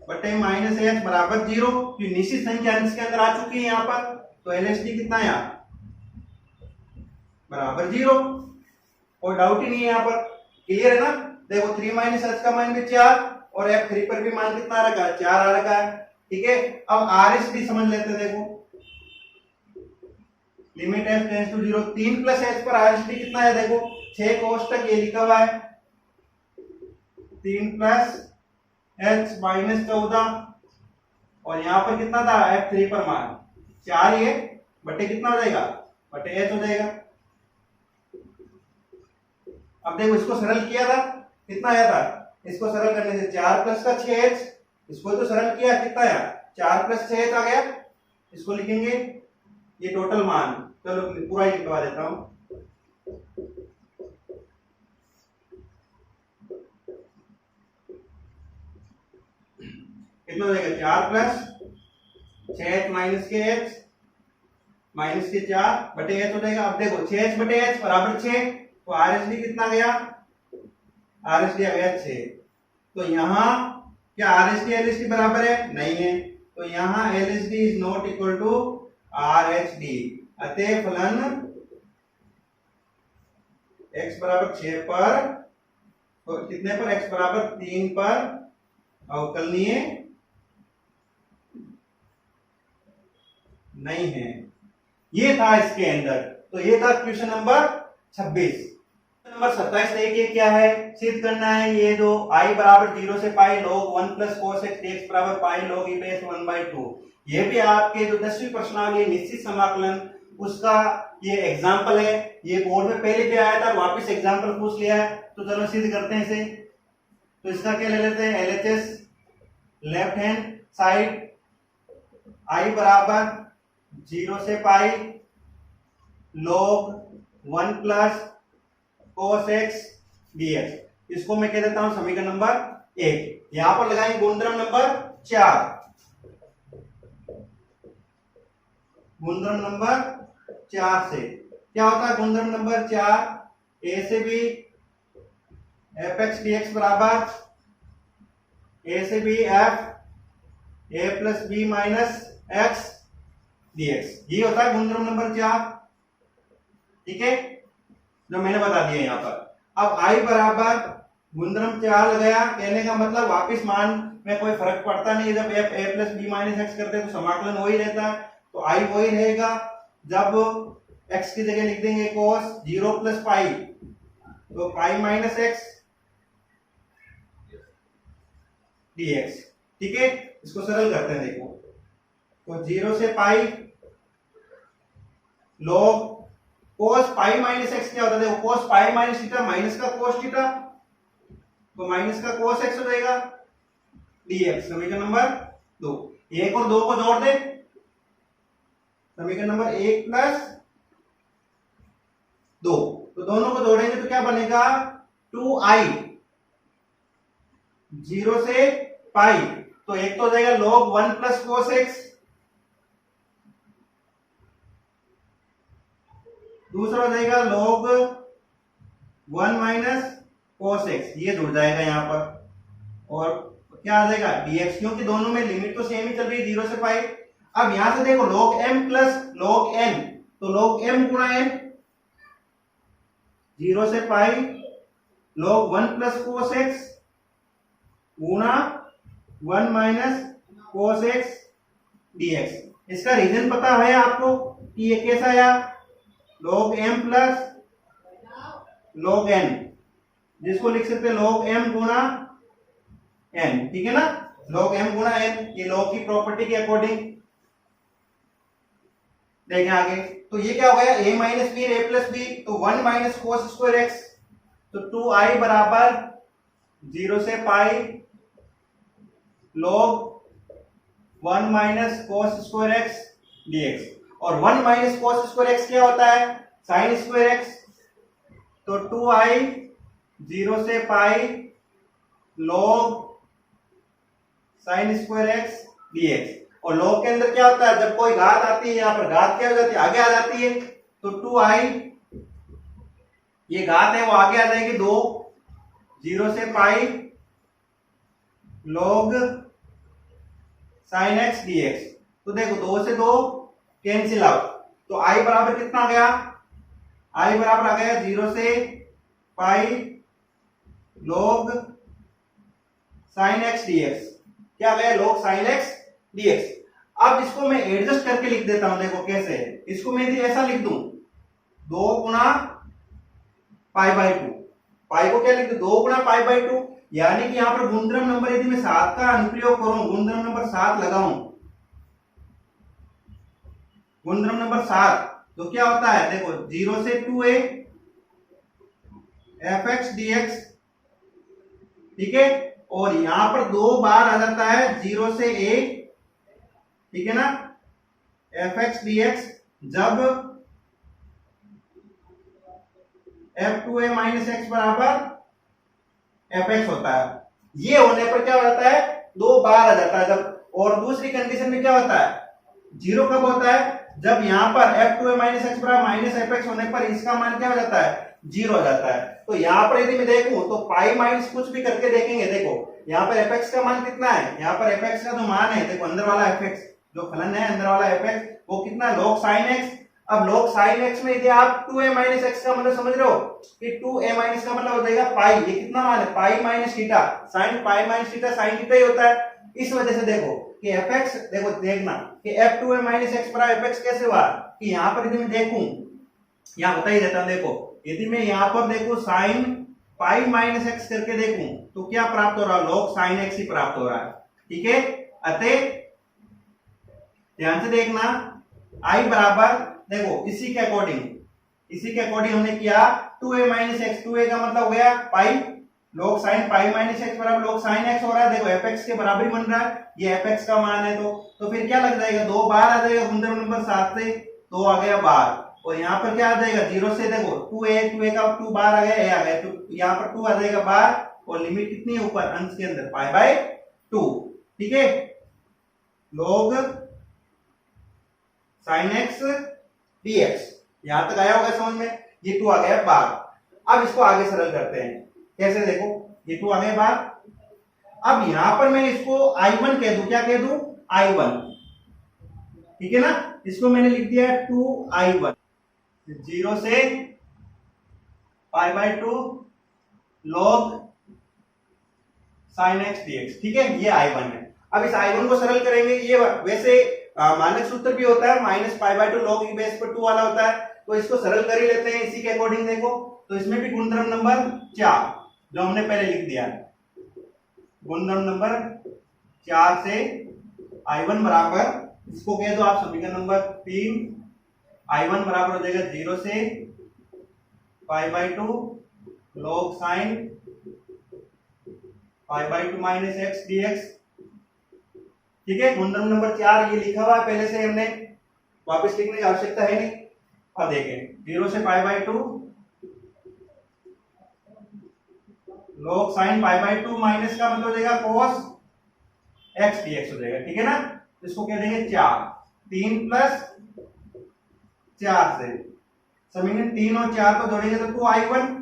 बटे माइनस h बराबर 0, तो निश्चित संख्या अंश के अंदर आ चुकी है यहां पर, तो LHD कितना आया, बराबर 0, और डाउट ही नहीं है यहां पर। क्लियर है ना, देखो 3 माइनस h का मान भी 4 और F3 पर भी मान कितना आ रखा है, 4 आ रखा है, ठीक है। अब RHD समझ लेते हैं, देखो limit h tends to 0, 3 plus h पर RHD कितना है, देखो 6 कोष्टक ये लिखा हुआ है, 3 प्लस h माइनस 14, और यहां पर कितना था, F3 पर मान 4 ही है, बटे कितना हो जाएगा, बटे h हो जाएगा। अब देखो इसको सरल किया था, कितना आया था, इसको सरल करने से 4 प्लस का 6h, इसको तो सरल किया, कितना आया, 4 प्लस 6h आ गया, इसको लिखेंगे ये टोटल मान, चलो पूरा ही लिखवा देता हूं, कितना हो जाएगा, 4 प्लस 6h माइनस के h माइनस के 4 बटे h हो जाएगा। अब देखो 6h बटे h बराबर 6, तो RHD कितना गया, RHD आ गया 6, तो यहां क्या RHD LHD बराबर है, नहीं है, तो यहां LHD is not equal to RHD, अतः फलन x बराबर 6 पर, तो कितने पर, x बराबर 3 पर अवकलनीय नहीं है। ये था इसके अंदर, तो ये था क्वेश्चन नंबर 26। नंबर 27 देखिए क्या है, सिद्ध करना है ये जो I बराबर 0 से पाई log 1 plus cos x dx बराबर पाई log e बेस 1/2, ये भी आपके जो 10वीं प्रश्नावली निश्चित समाकलन उसका ये एग्जाम्पल है, ये बोर्ड में पहले भी आया था, वापस एग्जाम्पल पूछ लिया है, तो चलो सिद्ध करते हैं इसे। तो इसका क्या ले लेते हैं, LHS left hand side I बराबर 0 से पाई log 1 plus cos x dx, इसको मैं कह देता हूं समीकरण नंबर 1। यहां पर लगाएंगे गुणधर्म नंबर 4। गुणधर्म नंबर 4 से क्या होता है? गुणधर्म नंबर 4, ए से b f x d x बराबर ए से b f a plus b minus x d x, ये होता है गुणधर्म नंबर 4। ठीक है, जो मैंने बता दिया यहां पर। अब आई बराबर गुणधर्म 4 लगाया, कहने का मतलब वापिस मान में कोई फर्क पड़ता नहीं, जब f a plus b minus x करते हैं तो समाकलन वही रहता है, तो आई वही रहेगा। जब एक्स की जगह लिख देंगे cos 0 प्लस पाई, तो पाई माइनस एक्स dx। ठीक है, इसको सरल करते हैं, देखो तो 0 से पाई log cos pi minus x क्या होता है? देखो cos पाई माइनस थीटा माइनस का cos थीटा, तो माइनस का cos एक्स हो जाएगा dx। समीकरण नंबर 2। 1 और 2 को जोड़ दे, समीकरण नंबर 1 प्लस 2, तो दोनों को जोड़ेंगे तो क्या बनेगा? 2i 0 से पाई, तो एक तो हो जाएगा log 1 प्लस cos x, दूसरा हो जाएगा log 1 माइनस cos x, ये जुड़ जाएगा यहां पर, और क्या आ जाएगा dx, क्योंकि दोनों में लिमिट तो सेम ही चल रही है 0 से पाई। अब यहां से देखो log m plus log n, तो log m गुणा n 0 से पाई log 1 प्लस cos x गुणा 1 माइनस cos x dx। इसका रीजन पता है आपको कि ये कैसा आया? log m plus log n, जिसको लिख सकते हैं log m गुणा n। ठीक है ना, log m गुणा n, ये log की प्रॉपर्टी के अकॉर्डिंग देखें आगे। तो ये क्या हो गया? a minus b a plus b, तो 1 माइनस cos स्क्वायर x, तो 2i बराबर 0 से पाई log 1 minus cos square x dx। और 1 माइनस cos स्क्वायर x क्या होता है? sin स्क्वायर x, तो 2i 0 से पाई log sin square x dx। और log के अंदर क्या होता है? जब कोई घात आती है, यहां पर घात क्या हो जाती है? आगे आ जाती है, तो 2i, ये घात है वो आगे आ जाएगी 2, 0 से पाई log sin x dx। तो देखो 2 से 2 कैंसिल आउट, तो i बराबर कितना आ गया? i बराबर आ गया 0 से पाई log sin x dx। क्या गया? log sin x dx। अब इसको मैं एडजस्ट करके लिख देता हूं, देखो कैसे है। इसको मैं यदि ऐसा लिख दूं 2 गुणा पाई बाई 2, पाई को क्या लिख दूं? 2 गुणा पाई बाई 2, यानी कि यहां पर गुणधर्म नंबर यदि मैं 7 का अनुप्रयोग करूं, गुणधर्म नंबर 7 लगाऊं, गुणधर्म नंबर 7, तो क्या होता है? देखो 0 से 2a F x d x. ठीक है, और यहां पर 2 बार आ जाता है 0 से a, ठीक है ना, एफ एक्स डी एक्स, जब एफ टू ए माइनस एक्स बराबर एफ एक्स होता है। ये होने पर क्या हो जाता है? 2 बार आ जाता है जब। और दूसरी कंडीशन में क्या होता है? 0 कब होता है? जब यहां पर एफ टू ए माइनस एक्स बराबर माइनस एफ एक्स होने पर इसका मान क्या हो जाता है? 0 हो जाता है। तो यहां पर यदि मैं देखूं तो पाई माइनस कुछ भी करके देखेंगे, देखो यहां पर एफ एक्स का मान कितना है? यहां पर एफ एक्स का जो मान है, देखो अंदर वाला एफ एक्स जो फलन है, अंदर वाला एफ एक्स, वो कितना? log sin x। अब log sin x में यदि आप 2a माइनस x का मतलब समझ रहे हो कि 2a माइनस का मतलब हो जाएगा पाई, ये कितना मान है? Pi minus theta, sin pi minus theta sin theta ही होता है। इस वजह से देखो कि fx, देखो देखना कि f2a माइनस x बराबर fx कैसे हुआ, कि यहां पर यदि मैं देखूं, यहां बता ही देता हूं, देखो यदि मैं यहां पर देखूं sin पाई माइनस x करके देखूं तो क्या प्राप्त हो रहा है? log sin x ही प्राप्त हो रहा है। ठीक है, अतः ध्यान से देखना, i बराबर देखो इसी के अकॉर्डिंग हमने किया 2a माइनस एक्स, 2a का मतलब हो गया पाई, log sin pi minus x बराबर log sin x हो रहा है। देखो fx के बराबर ही बन रहा है, ये fx का मान है, तो फिर क्या लग जाएगा? 2 बार आ जाएगा गुणधर्म नंबर 7 से, 2 आ गया बार, और यहाँ पर क्या आ जाएगा? 0 से देखो 2a का 2 बार आ गया, a आ गया, तो यहाँ पर 2 आ जाएगा बार, और लिमिट कितनी है ऊपर अंश के अंदर पाई बाय 2। ठीक है, log sin x dx। यहां तक आया होगा समझ में, ये 2 आ गया बाहर। अब इसको आगे सरल करते हैं, कैसे देखो, ये 2 आ गए बाहर। अब यहां पर मैं इसको I1 कह दूं, क्या कह दूं, I1। ठीक है ना, इसको मैंने लिख दिया 2I1, 0 से pi by 2 log sin x dx। ठीक है, ये I1 है। अब इस I1 को सरल करेंगे, ये वैसे मानक सूत्र भी होता है minus pi by 2 log e base पर 2 वाला होता है, तो इसको सरल कर ही लेते हैं इसी के अकॉर्डिंग। देखो तो इसमें भी गुणधर्म नंबर 4 जो हमने पहले लिख दिया, गुणधर्म नंबर 4 से I1 बराबर, इसको कह दो आप समीकरण नंबर 3, I1 बराबर हो जाएगा 0 से pi by 2 log sin pi by 2 minus x dx। ठीक है, गुणधर्म नंबर 4 ये लिखा हुआ है पहले से, हमने वापस लिखने की आवश्यकता है नहीं। अब देखें 0 से pi by 2 log sin pi by 2 minus का मतलब हो जाएगा cos x dx हो जाएगा। ठीक है ना, इसको कह देंगे 4, 3 प्लस 4 से समीकरण 3 और 4 को जोड़ेंगे तो 2I1।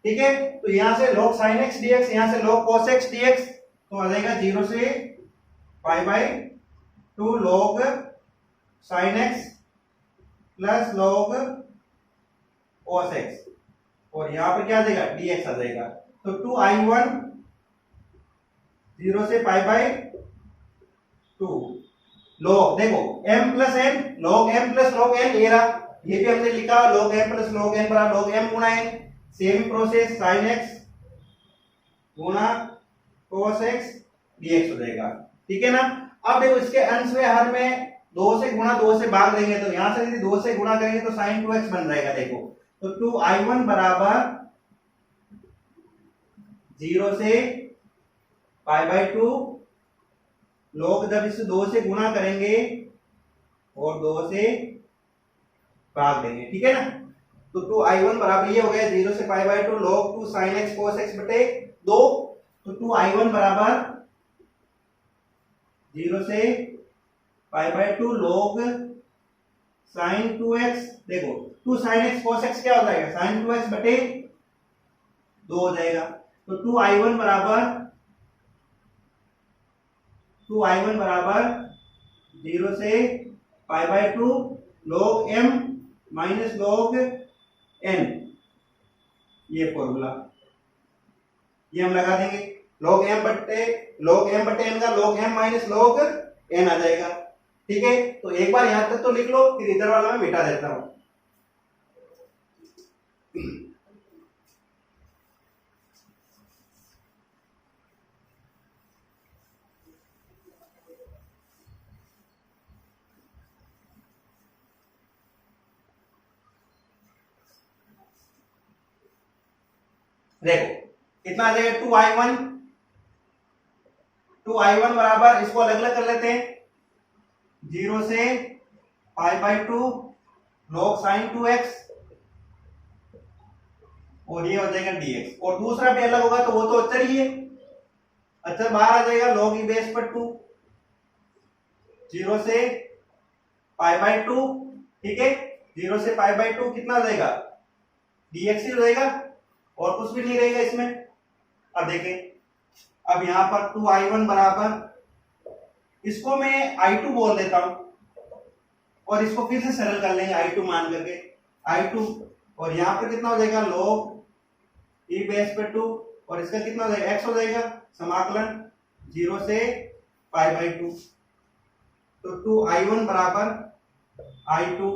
ठीक है, तो यहां से log sin x dx, यहां से log cos x dx, तो आ जाएगा 0 से pi by 2 log sin x plus log cos x, और यहां पर क्या आ जाएगा dx आ जाएगा। तो 2I1 0 से पाई बाय 2 log, देखो m plus n, log m plus log n, ये भी हमने लिखा log m plus log n बराबर log m गुणा n। Same process sin x गुणा cos x dx हो जाएगा। ठीक है ना, अब देखो इसके अंश में हर में 2 से गुणा 2 से भाग देंगे, तो यहां से यदि 2 से गुणा करेंगे तो sin 2x बन जाएगा। देखो तो 2I1 बराबर 0 से पाई बाय 2 log, जब इसे 2 से गुणा करेंगे और 2 से भाग देंगे। ठीक है ना, तो 2I1 बराबर ये हो गया 0 से pi by 2 log 2 sin x cos x बटे 2। तो 2I1 बराबर 0 से pi by 2 log sin 2x, देखो 2 sin x cos x क्या हो जाएगा sin 2x बटे 2 हो जाएगा। तो 2I1 बराबर 0 से pi by 2 log m minus log n, ये फॉर्मूला ये हम लगा देंगे, log m बटे n का log m minus log n आ जाएगा। ठीक है, तो एक बार यहां तक तो लिख लो, फिर इधर वाला मैं मिटा देता हूं। देखो कितना आ जाएगा 2I1 बराबर, इसको अलग अलग कर लेते हैं, 0 से pi by 2 log sin 2x, और ये हो जाएगा dx, और दूसरा भी अलग होगा तो वो तो अचर ही है, अचर बाहर आ जाएगा log e बेस पर 2, 0 से पाई बाय 2। ठीक है, 0 से पाई बाय 2 कितना आ जाएगा dx ही हो जाएगा, और कुछ भी नहीं रहेगा इसमें। अब देखें, अब यहां पर 2I1 बराबर, इसको मैं I2 बोल देता हूं, और इसको फिर से सरल कर लेंगे I2 मान करके, I2, और यहां पर कितना हो जाएगा log e बेस पे 2, और इसका कितना हो जाएगा x हो जाएगा, समाकलन 0 से पाई बाय 2। तो 2I1 बराबर I2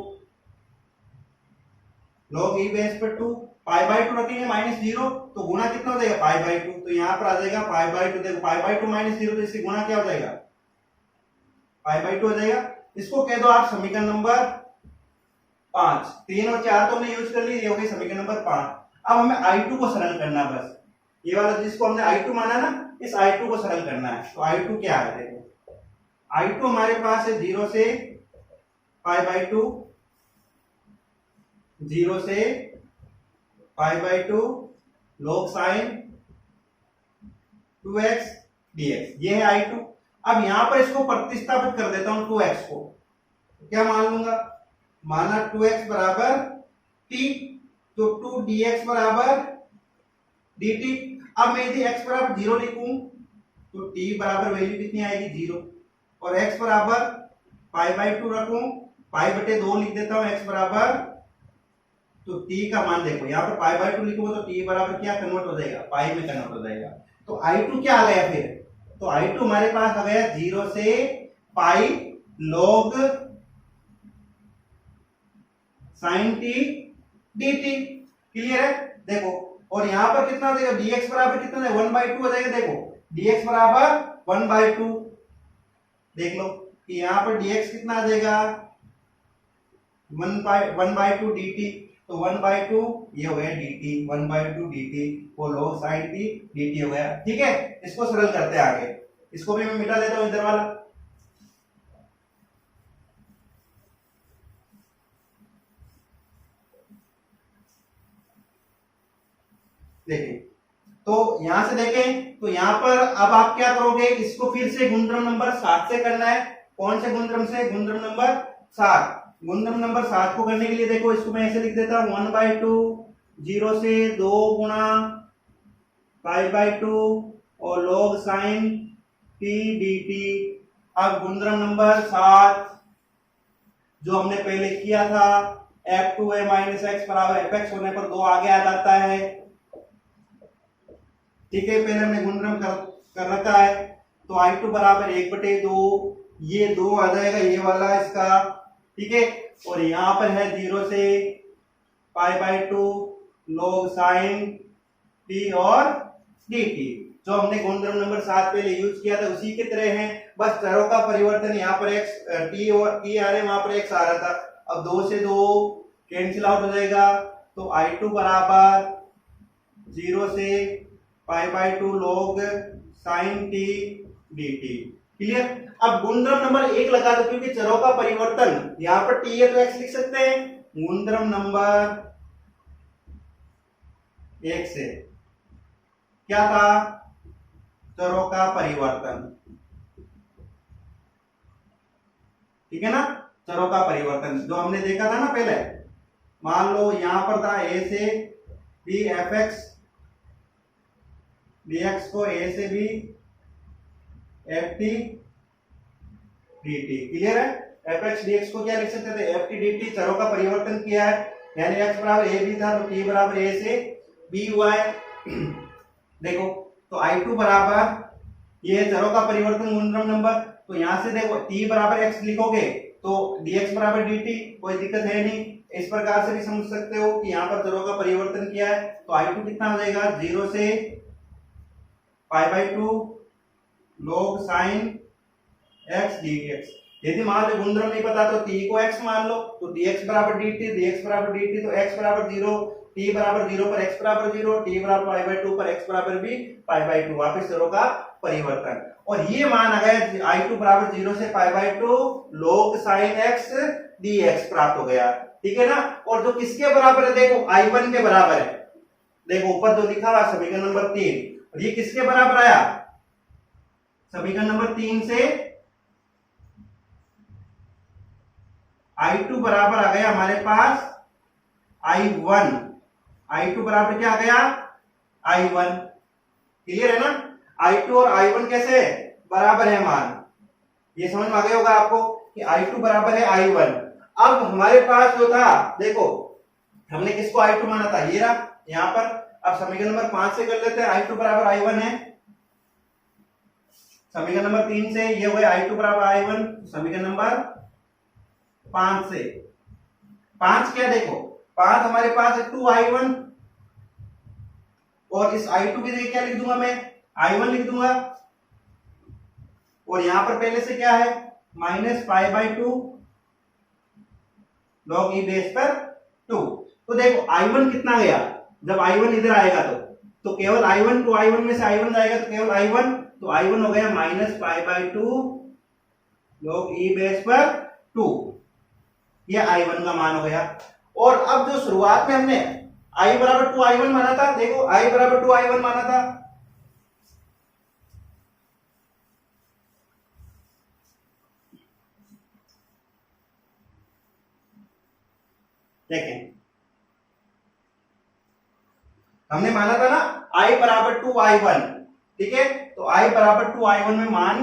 log e बेस पे 2, पाई बाय 2 रखेंगे माइनस 0, तो गुणा कितना हो जाएगा पाई बाय 2, तो यहां पर आ जाएगा पाई बाय 2, देखो पाई बाय 2 माइनस 0, तो इससे गुणा क्या हो जाएगा पाई बाय 2 हो जाएगा। इसको कह दो आप समीकरण नंबर 5, 3 और 4 तो हमने यूज कर ली, ये हो गई समीकरण नंबर 5। अब हमें I2 को सरल करना है, बस ये वाला जिसको हमने I2 माना ना, इस I2 को सरल करना है। तो I2 क्या है, देखो I2 हमारे पास है 0 से पाई बाय 2, 0 से pi by 2 log sin 2x dx, ये है I2। अब यहां पर इसको प्रतिस्थापित कर देता हूं 2x को, क्या मान लूंगा, माना 2x बराबर t, तो 2 dx बराबर dt। अब मैं यदि x बराबर 0 लिखूं तो t बराबर वैल्यू कितनी आएगी 0, और x बराबर π/2 रखूं, π/2 लिख देता हूं x बराबर, तो t का मान देखो यहाँ पर π/2 लिखूंगा तो t बराबर क्या कन्वर्ट हो जाएगा, पाई में कन्वर्ट हो जाएगा। तो I2 क्या आ गया फिर, तो I2 हमारे पास आ गया 0 से पाई log sin t dt। Clear है, देखो, और यहां पर कितना हो जाएगा, dx बराबर कितना है 1/2 हो जाएगा। देखो dx बराबर 1/2, देख लो कि यहां पर dx कितना आ जाएगा 1/2 dt, तो 1/2 ये हो गया dt, 1/2 dt वो log sin t dt हो गया। ठीक है, इसको सरल करते हैं आगे, इसको भी मैं मिटा देता हूं इधर वाला। देखिए, तो यहां से देखें तो यहां पर अब आप क्या करोगे, इसको फिर से गुणधर्म नंबर 7 से करना है। कौन से गुणधर्म से, गुणधर्म नंबर 7। गुणधर्म नंबर 7 को करने के लिए देखो इसको मैं ऐसे लिख देता हूं 1/2 0 से 2 गुणा π/2 और log sin t dt। अब गुणधर्म नंबर 7 जो हमने पहले किया था, f2a माइनस एक्स बराबर fx होने पर 2 आगे आ जाता है। ठीक है, पहले हमने गुणधर्म कर रखा है, तो I2 बराबर 1/2, ये 2 आ जाएगा ये वाला इसका। ठीक है, और यहां पर है 0 से π/2 log sin t और dt, जो हमने गुणधर्म नंबर 7 पहले यूज किया था उसी की तरह है, बस चरों का परिवर्तन, यहाँ पर x t और t आ रहे, वहां पर x आ रहा था। अब 2 से 2 कैंसिल आउट हो जाएगा, तो I2 बराबर 0 से π/2 log sin t dt। Clear. अब गुणधर्म नंबर 1 लगा दो, क्योंकि चरों का परिवर्तन यहां पर t है तो x लिख सकते हैं। गुणधर्म नंबर 1 से क्या था, चरों का परिवर्तन। ठीक है ना, चरों का परिवर्तन जो हमने देखा था ना पहले, मान लो यहां पर था a से b fx dx को a से b ft dt। क्लियर है, fx dx को क्या लिख सकते थे, ft dt। चरों का परिवर्तन किया है, यानी x बराबर a b था तो t बराबर a से b हुआ है। देखो, तो I2 बराबर, ये चरों का परिवर्तन गुणधर्म नंबर, तो यहां से देखो t बराबर x लिखोगे तो dx बराबर dt, कोई दिक्कत है नहीं। इस प्रकार से भी समझ सकते हो कि यहाँ पर चरों का परिवर्तन किया है, तो I2 कितना हो जाएगा 0 से π/2 log sin x dx। यदि मान लो गुणधर्म नहीं पता तो t को x मान लो, तो dx बराबर dt, dx बराबर dt, तो x बराबर 0, t बराबर 0 पर x बराबर 0, t बराबर π/2 पर x बराबर भी π/2, वापस चरों का परिवर्तन। और ये मान आ गया I2 बराबर 0 से π/2 log sin x dx प्राप्त हो गया। ठीक है ना, और जो किसके बराबर है, देखो I1 के बराबर है। देखो ऊपर जो लिखा हुआ समीकरण नंबर 3, और ये किसके बराबर आया, समीकरण नंबर 3 से I2 बराबर आ गया हमारे पास I1। I2 बराबर क्या आ गया I1। क्लियर है ना, I2 और I1 कैसे बराबर है मान, ये समझ में आ गया होगा आपको कि I2 बराबर है I1। अब हमारे पास जो था, देखो हमने किसको I2 माना था, ये रहा यहां पर। अब समीकरण नंबर 5 से कर लेते हैं, I2 बराबर I1 है। समीकरण नंबर 3 से ये हो गया I2 बराबर I1, समीकरण नंबर 5 से 5 क्या, देखो 5 हमारे पास है 2I1, और इस I2 की जगह क्या लिख दूंगा मैं, I1 लिख दूंगा, और यहां पर पहले से क्या है माइनस π/2 log e बेस पर 2। तो देखो I1 कितना गया, जब I1 इधर आएगा तो केवल I1, तो I1 में से I1 जाएगा तो केवल I1, तो I1 हो गया माइनस π/2 log e बेस पर 2, ये I1 का मान हो गया। और अब जो शुरुआत में हमने I बराबर 2I1 माना था, देखो I बराबर 2I1 माना था, देखें, हमने माना था ना i बराबर 2i1, ठीक है। तो i बराबर 2i1 में मान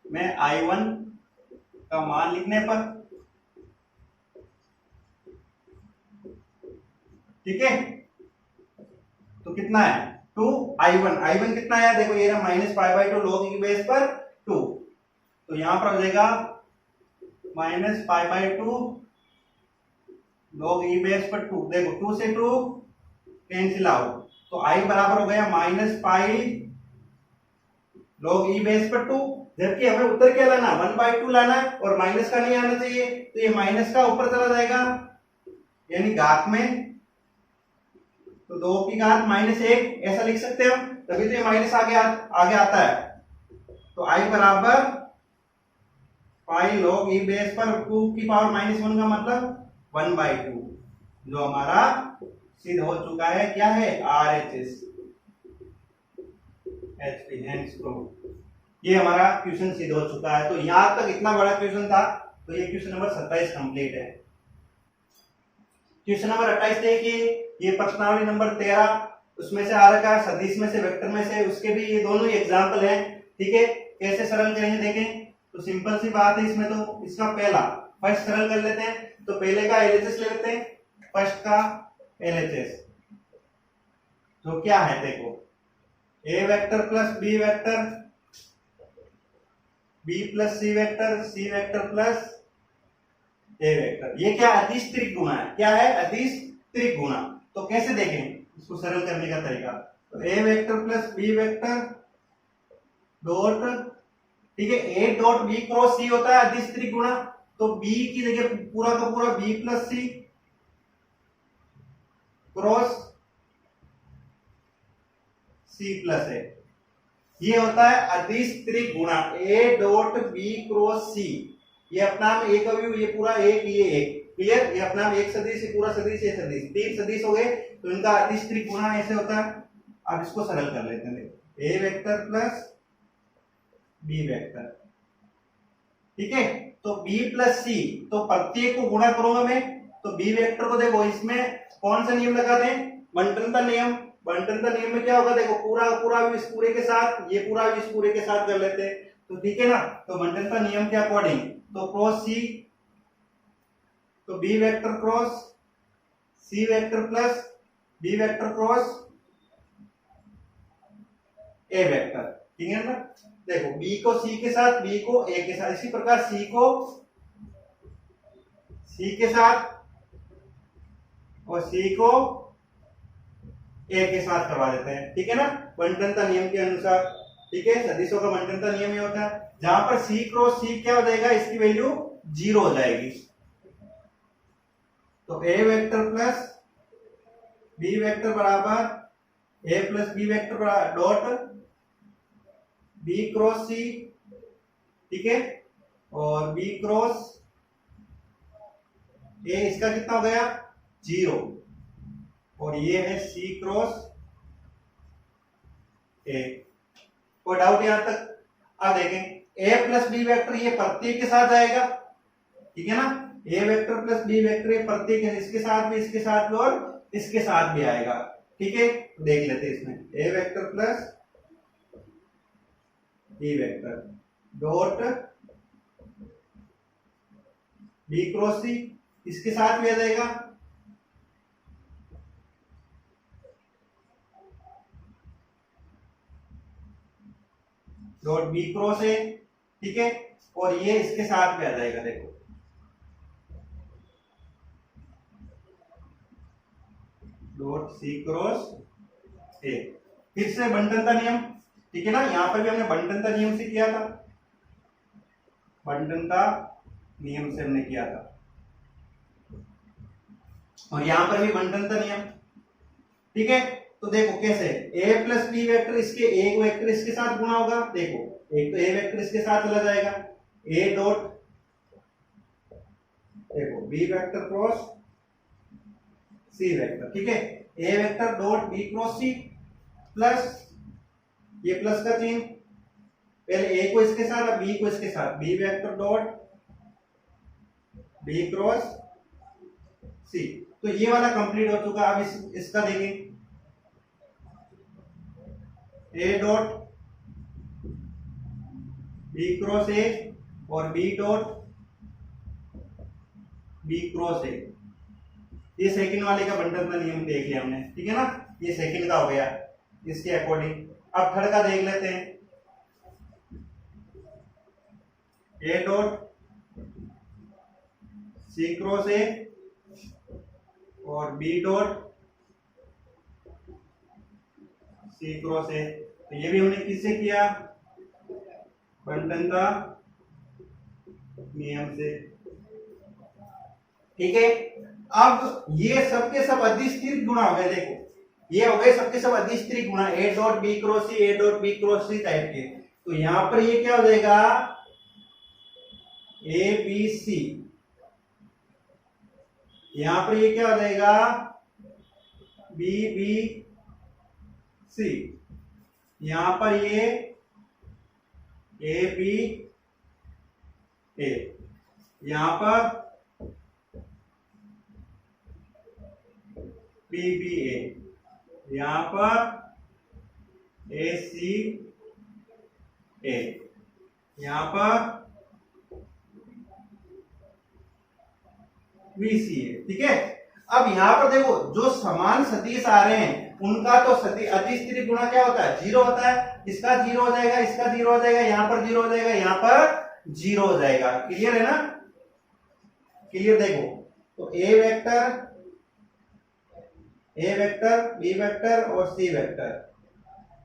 में i1 का मान लिखने पर, ठीक है, तो कितना है 2i1, i1 कितना है देखो, ये रहा -π/2 log की बेस पर 2, तो यहां पर हो जाएगा -π/2 log ई बेस पर 2, देखो 2 से 2 कैंसिल आउट, तो i बराबर हो गया -π log ई बेस पर 2, जबकि हमें उत्तर क्या लाना 1/2 लाना है और माइनस का नहीं आना चाहिए, तो ये माइनस का ऊपर चला जाएगा यानी घात में, तो 2 की घात -1 ऐसा लिख सकते हैं हम, तभी तो ये माइनस आगे आता है। तो i बराबर पाई log ई बेस पर 2 की पावर -1 का मतलब 1/2, जो हमारा सिद्ध हो चुका है, क्या है RHS HP हैंड्स प्रूफ। ये हमारा क्वेश्चन सिद्ध हो चुका है। तो यहां तक इतना बड़ा क्वेश्चन था, तो ये क्वेश्चन नंबर 27 कंप्लीट है। क्वेश्चन नंबर 28 देखिए, ये प्रश्नावली नंबर 13, उसमें से आ रखा है सदिश में से, वेक्टर में से, उसके भी ये दोनों ही एग्जांपल हैं, ठीक है। कैसे सरल करेंगे देखें, तो सिंपल सी बात है इसमें, तो इसका पहला फर्स्ट सरल कर लेते हैं, तो पहले का एलएचएस ले लेते हैं, फर्स्ट का एलएचएस तो क्या है देखो, A vector plus B vector, B plus C vector, C vector plus A vector, ये क्या अदिश त्रिक गुणा है, क्या है अदिश त्रिक गुणा। तो कैसे देखें इसको सरल करने का तरीका, तो A vector plus B vector dot, ठीक है, A dot B cross C होता है अदिश त्रिक गुणा, तो बी की जगह पूरा का पूरा बी प्लस सी क्रॉस सी प्लस ए, ये होता है अदिश त्रिक गुणा, ए डॉट बी क्रॉस सी, ये अपना एक अवयव, ये पूरा एक, ये एक, क्लियर, ये अपना एक सदिश, ये पूरा सदिश, ये सदिश, तीन सदिश हो गए, तो इनका अदिश त्रिक गुणा ऐसे होता है। अब इसको सरल कर लेते हैं, ए वेक्टर प्लस बी वेक्टर, ठीक है, तो बी प्लस सी, तो प्रत्येक को गुणा करूंगा मैं, तो बी वेक्टर को देखो, इसमें कौन सा नियम लगा दें, बंटनता नियम, बंटनता नियम में क्या होगा देखो, पूरा पूरा इस पूरे के साथ, ये पूरा इस पूरे के साथ कर लेते हैं, तो ठीक है ना, तो बंटनता नियम के अकॉर्डिंग, तो क्रॉस सी, तो b vector cross c vector plus B vector cross a vector, ठीक है ना, देखो b को c के साथ, b को a के साथ, इसी प्रकार c को c के साथ और c को a के साथ करवा देते हैं, ठीक है ना, बंटनता नियम के अनुसार, ठीक है, सदिशों का बंटनता नियम ये होता है, जहां पर c क्रॉस c क्या हो जाएगा, इसकी वैल्यू 0 हो जाएगी, तो a vector plus b vector बराबर a plus b vector dot b cross c, ठीक है, और b क्रॉस a, इसका कितना हो गया 0, और ये है c क्रॉस a। कोई डाउट यहां तक? अब देखें a प्लस बी वेक्टर ये प्रत्येक के साथ आएगा, ठीक है ना, a vector plus B vector ये प्रत्येक है, इसके साथ भी, इसके साथ भी और इसके साथ भी आएगा, ठीक है, तो देख लेते हैं इसमें a vector plus B vector dot B cross C, इसके साथ भी आ जाएगा, डॉट बी क्रॉस ए, ठीक है, और ये इसके साथ भी आ जाएगा, देखो डॉट सी क्रॉस ए, फिर से बंटनता नियम, ठीक है ना, यहां पर भी हमने बंटनता नियम से किया था, बंटनता नियम से हमने किया था, और यहां पर भी बंटनता नियम, ठीक है, तो देखो कैसे a प्लस बी वेक्टर, इसके एक वेक्टर इसके साथ गुणा होगा, देखो एक तो a वेक्टर इसके साथ चला जाएगा, a डॉट देखो b vector cross c vector, ठीक है, a vector dot b cross c plus ये प्लस का चिन्ह, पहले a को इसके साथ, अब b को इसके साथ, b vector dot B cross सी। तो ये वाला कंप्लीट हो चुका। अब इसका देखें, ए डॉट बी क्रॉस ए और B dot B cross A. ये सेकंड वाले का बंटन का नियम देख लिया हमने, ठीक है ना, ये सेकंड का हो गया इसके अकॉर्डिंग। अब थर्ड का देख लेते हैं, ए डॉट सी क्रॉस ए और B dot c cross a. तो ये भी हमने किससे किया, बंटन का नियम से, ठीक है। अब ये सबके सब अधिस्थिर गुणा हो गए, देखो ये हो गए सबके सब अधिस्थिर गुणा, a dot B cross c, a dot B cross c type के। तो यहां पर ये क्या हो जाएगा, ए बी सी, यहां पर ये क्या हो जाएगा, बी बी सी, यहां पर ये ए बी ए, यहां पर बी बी ए, यहां पर ए सी ए, यहां पर बी सी ए, ठीक है। अब यहां पर देखो जो समान सदिश आ रहे हैं उनका तो अधिस्थिर गुणा क्या होता है, जीरो होता है। इसका जीरो हो जाएगा, इसका जीरो हो जाएगा, यहां पर जीरो हो जाएगा, यहां पर जीरो हो जाएगा। क्लियर है ना, क्लियर। देखो तो ए वेक्टर बी वेक्टर और सी वेक्टर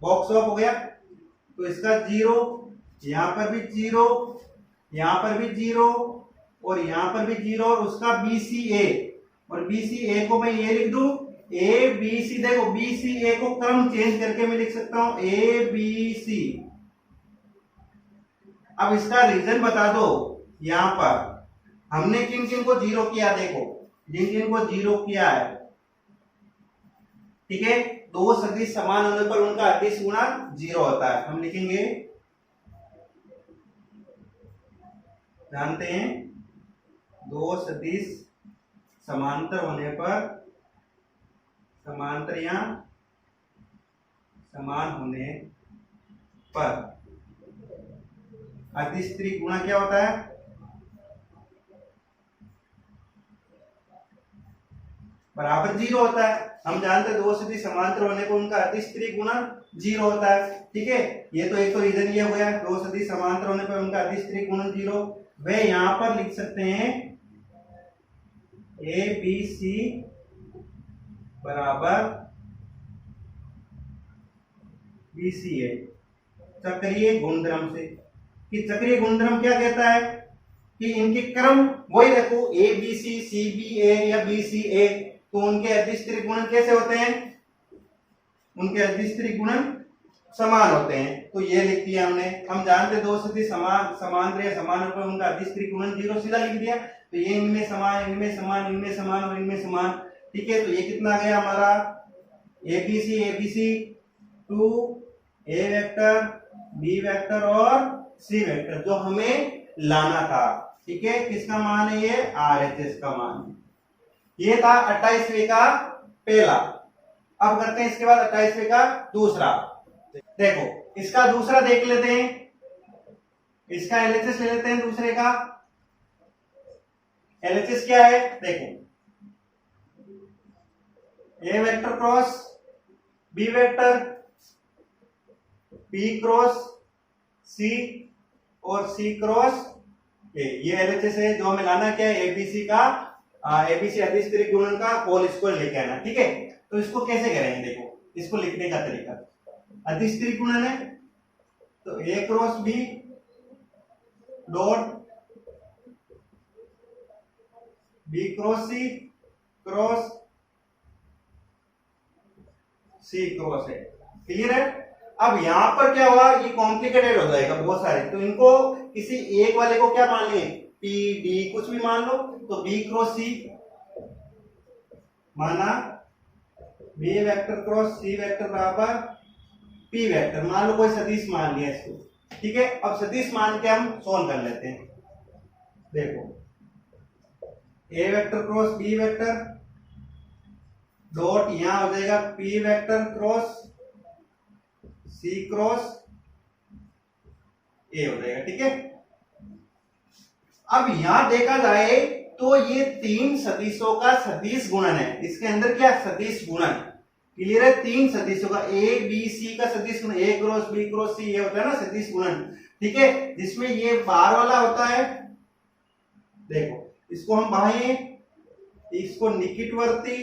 बॉक्स ऑफ हो गया। तो इसका जीरो, यहां पर भी जीरो, यहां पर भी जीरो और यहां पर भी जीरो, और उसका बी सी ए, और बी सी ए को मैं ये लिख दूं ए बी सी। देखो बी सी ए को क्रम चेंज करके मैं लिख सकता हूं ए बी सी। अब इसका रीजन बता दो, यहां पर हमने किन किन को जीरो किया, देखो जिन जिन को जीरो किया है, ठीक है। दो सदिश समान होने पर उनका अदिश गुणा जीरो होता है। हम लिखेंगे, जानते हैं दो सदिश समांतर होने पर, समांतर या समान होने पर अधिस्त्री गुणा क्या होता है, बराबर जीरो होता है। हम जानते हैं दो सदिश समांतर होने पर उनका अधिस्त्री गुणा जीरो होता है, ठीक है। ये तो एक तो रीजन ये हो गया, दो सदिश समांतर होने पर उनका अधिस्त्री गुणा जीरो। वे यहां पर लिख सकते हैं ए बी सी बराबर बी सी ए चक्रीय गुणधर्म से। कि चक्रीय गुणधर्म क्या कहता है कि इनके क्रम वही रखो, ए बी सी बी ए या बी सी ए, तो उनके अधिस्त्री गुणन कैसे होते हैं, उनके अधिस्त्री गुणन समान होते हैं। तो ये लिख दिया हमने। हम जानते दो सदिश समांतर या समान होकर उनका अधिस्त्री गुणन जीरो, सीधा लिख दिया। तो ये इनमें समान, इनमें समान, इनमें समान और इनमें समान, ठीक है। तो ये कितना गया हमारा, a b c to a vector b vector और सी वेक्टर जो हमें लाना था, ठीक है। किसका मान है ये, RHS का मान है। ये था 28वें का पहला। अब करते हैं इसके बाद 28वें का दूसरा। देखो इसका दूसरा देख लेते हैं, इसका LHS ले लेते हैं दूसरे का। LHS क्या है, देखो A vector cross B vector, B cross C और सी क्रॉस ए, ये LHS है जो हमें लाना क्या है, एबीसी का एबीसी अधिस्त्री गुणन का होल स्क्वायर लेके आना, ठीक है। तो इसको कैसे करेंगे, देखो इसको लिखने का तरीका, अधिस्त्री गुणन है तो A cross B dot B cross C cross है। क्लियर है। अब यहां पर क्या हुआ, ये कॉम्प्लिकेटेड हो जाएगा बहुत सारे, तो इनको किसी एक वाले को क्या मान लिए, पी डी कुछ भी मान लो। तो बी क्रॉस सी माना, B vector cross c vector बराबर पी वेक्टर, मान लो कोई सदिश मान लिया इसको, ठीक है। अब सदिश मान के हम सोल्व कर लेते हैं। देखो A vector cross B vector dot यहां हो जाएगा B vector cross C cross A हो जाएगा। ठीक है, अब यहां देखा जाए तो ये तीन सदिशों का सदिश गुणन है। इसके अंदर क्या सदिश गुणन क्लियर है, तीन सदिशों का ए बी सी का सदिश गुणन, ए क्रॉस बी क्रॉस सी, ये होता है ना सदिश गुणन। ठीक है, जिसमें ये बार वाला होता है, देखो इसको हम बाह्य, इसको निकटवर्ती,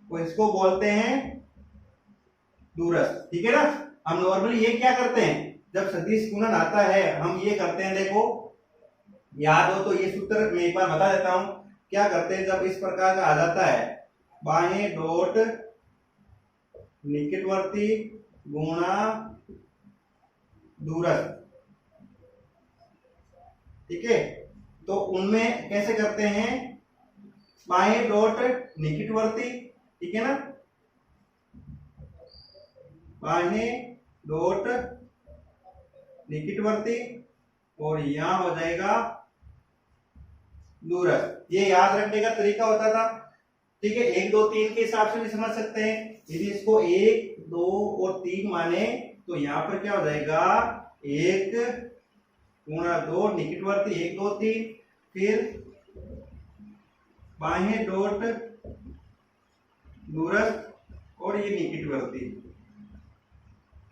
और इसको बोलते हैं दूरस्थ। ठीक है ना, हम नॉर्मली ये क्या करते हैं जब सदिश गुणन आता है हम ये करते हैं, देखो याद हो तो ये सूत्र मैं एक बार बता देता हूं। क्या करते हैं जब इस प्रकार का आ जाता है बाएं डॉट निकटवर्ती गुणा दूरस्थ, ठीक है, तो उनमें कैसे करते हैं बाएं डॉट निकटवर्ती, ठीक है ना, बाएं डॉट निकटवर्ती और यहां हो जाएगा दूरस्थ। ये याद रखने का तरीका होता था। ठीक है, 1 2 3 के हिसाब से भी समझ सकते हैं। यदि इसको 1 2 और 3 माने तो यहां पर क्या हो जाएगा 1 गुणा 2 निकटवर्ती 1 2 3, फिर बाह्य डॉट दूरस्थ और ये निकटवर्ती।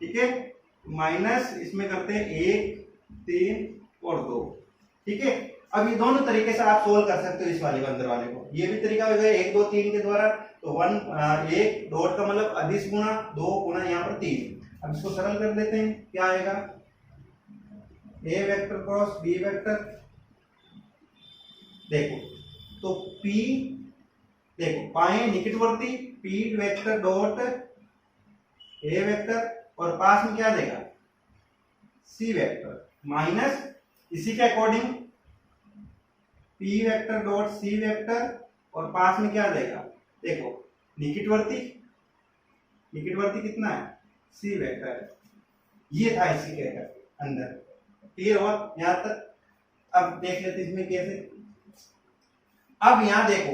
ठीक है, माइनस इसमें करते हैं 1 3 और 2। ठीक है, अब ये दोनों तरीके से आप सोल्व कर सकते हो इस वाले अंदर वाले को। ये भी तरीका हो गया 1 2 3 के द्वारा, तो 1 डॉट का मतलब अदिश गुणा 2 गुणा यहाँ पर 3। अब इसको सरल कर देते हैं, क्या आएगा ए वेक्टर क्रॉस बी वेक्टर, देखो तो P, देखो पाए निकटवर्ती P vector dot A vector और पास में क्या देगा सी वेक्टर, माइनस इसी के according P vector dot c vector और पास में क्या देगा, देखो निकटवर्ती, निकटवर्ती कितना है सी वेक्टर। ये था इसी के अंदर, क्लियर हुआ यहां तक। अब देख लेते इसमें कैसे। अब यहां देखो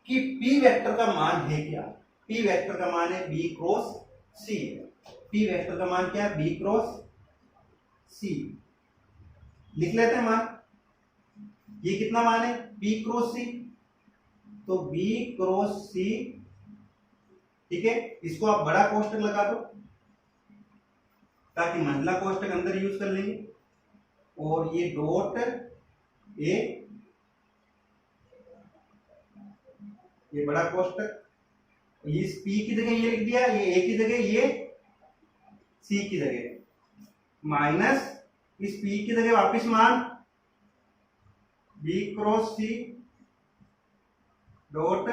कि P वेक्टर का मान है क्या, P वेक्टर का मान है B cross C। P vector का मान क्या है B क्रॉस C, लिख लेते हैं मान। ये कितना मान है B क्रॉस C, तो B क्रॉस C, ठीक है, इसको आप बड़ा कोष्टक लगा दो ताकि मंडला कोष्टक अंदर यूज कर लेंगे, और ये डॉट ए, ये बड़ा कोष्टक, इस P की जगह ये लिख दिया, ये A की जगह ये C की जगह, माइनस इस P की जगह वापस मान B cross C dot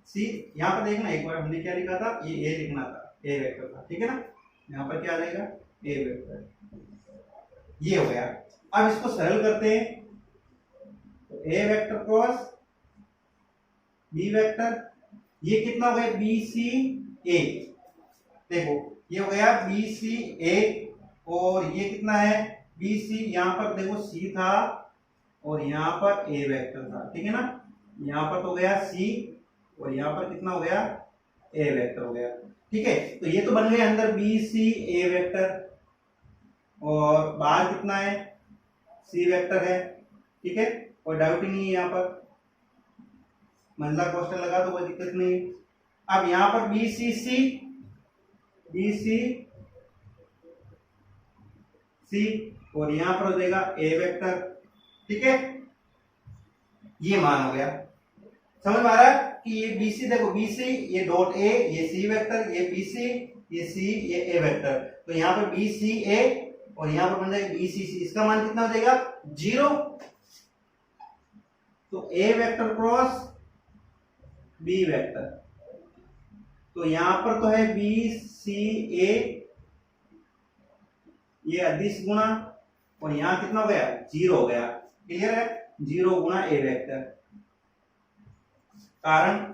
C। यहां पर देखना एक बार हमने क्या लिखा था, ये A लिखना था, A वेक्टर था। ठीक है ना, यहां पर क्या आ जाएगा A वेक्टर, ये हो गया। अब इसको सरल करते हैं, तो A vector cross B vector, ये कितना हो गया BCA, देखो ये हो गया BCA, और ये कितना है BC, यहां पर देखो C था और यहां पर A वेक्टर था। ठीक है ना, यहां पर तो हो गया C और यहां पर कितना हो गया A वेक्टर हो गया। ठीक है, तो ये तो बन गए अंदर BCA वेक्टर और बाहर कितना है C वेक्टर है। ठीक है, कोई डाउट ही नहीं है, यहाँ पर मंडला कोष्टक लगा तो कोई दिक्कत नहीं। अब यहां पर BCC और यहां पर हो जाएगा A वेक्टर। ठीक है, ये मान हो गया। समझ में आ रहा है कि ये BC, देखो BC, ये डॉट A, ये C वेक्टर, ये BC, ये C, ये A वेक्टर, तो यहां पर BCA और यहां पर बन जाएगा BCC। इसका मान कितना हो जाएगा 0। तो A vector cross B vector, तो यहां पर तो है BCA, ये अदिश गुणा, और यहां कितना हो गया 0 हो गया। क्लियर है, 0 गुणा A वेक्टर। कारण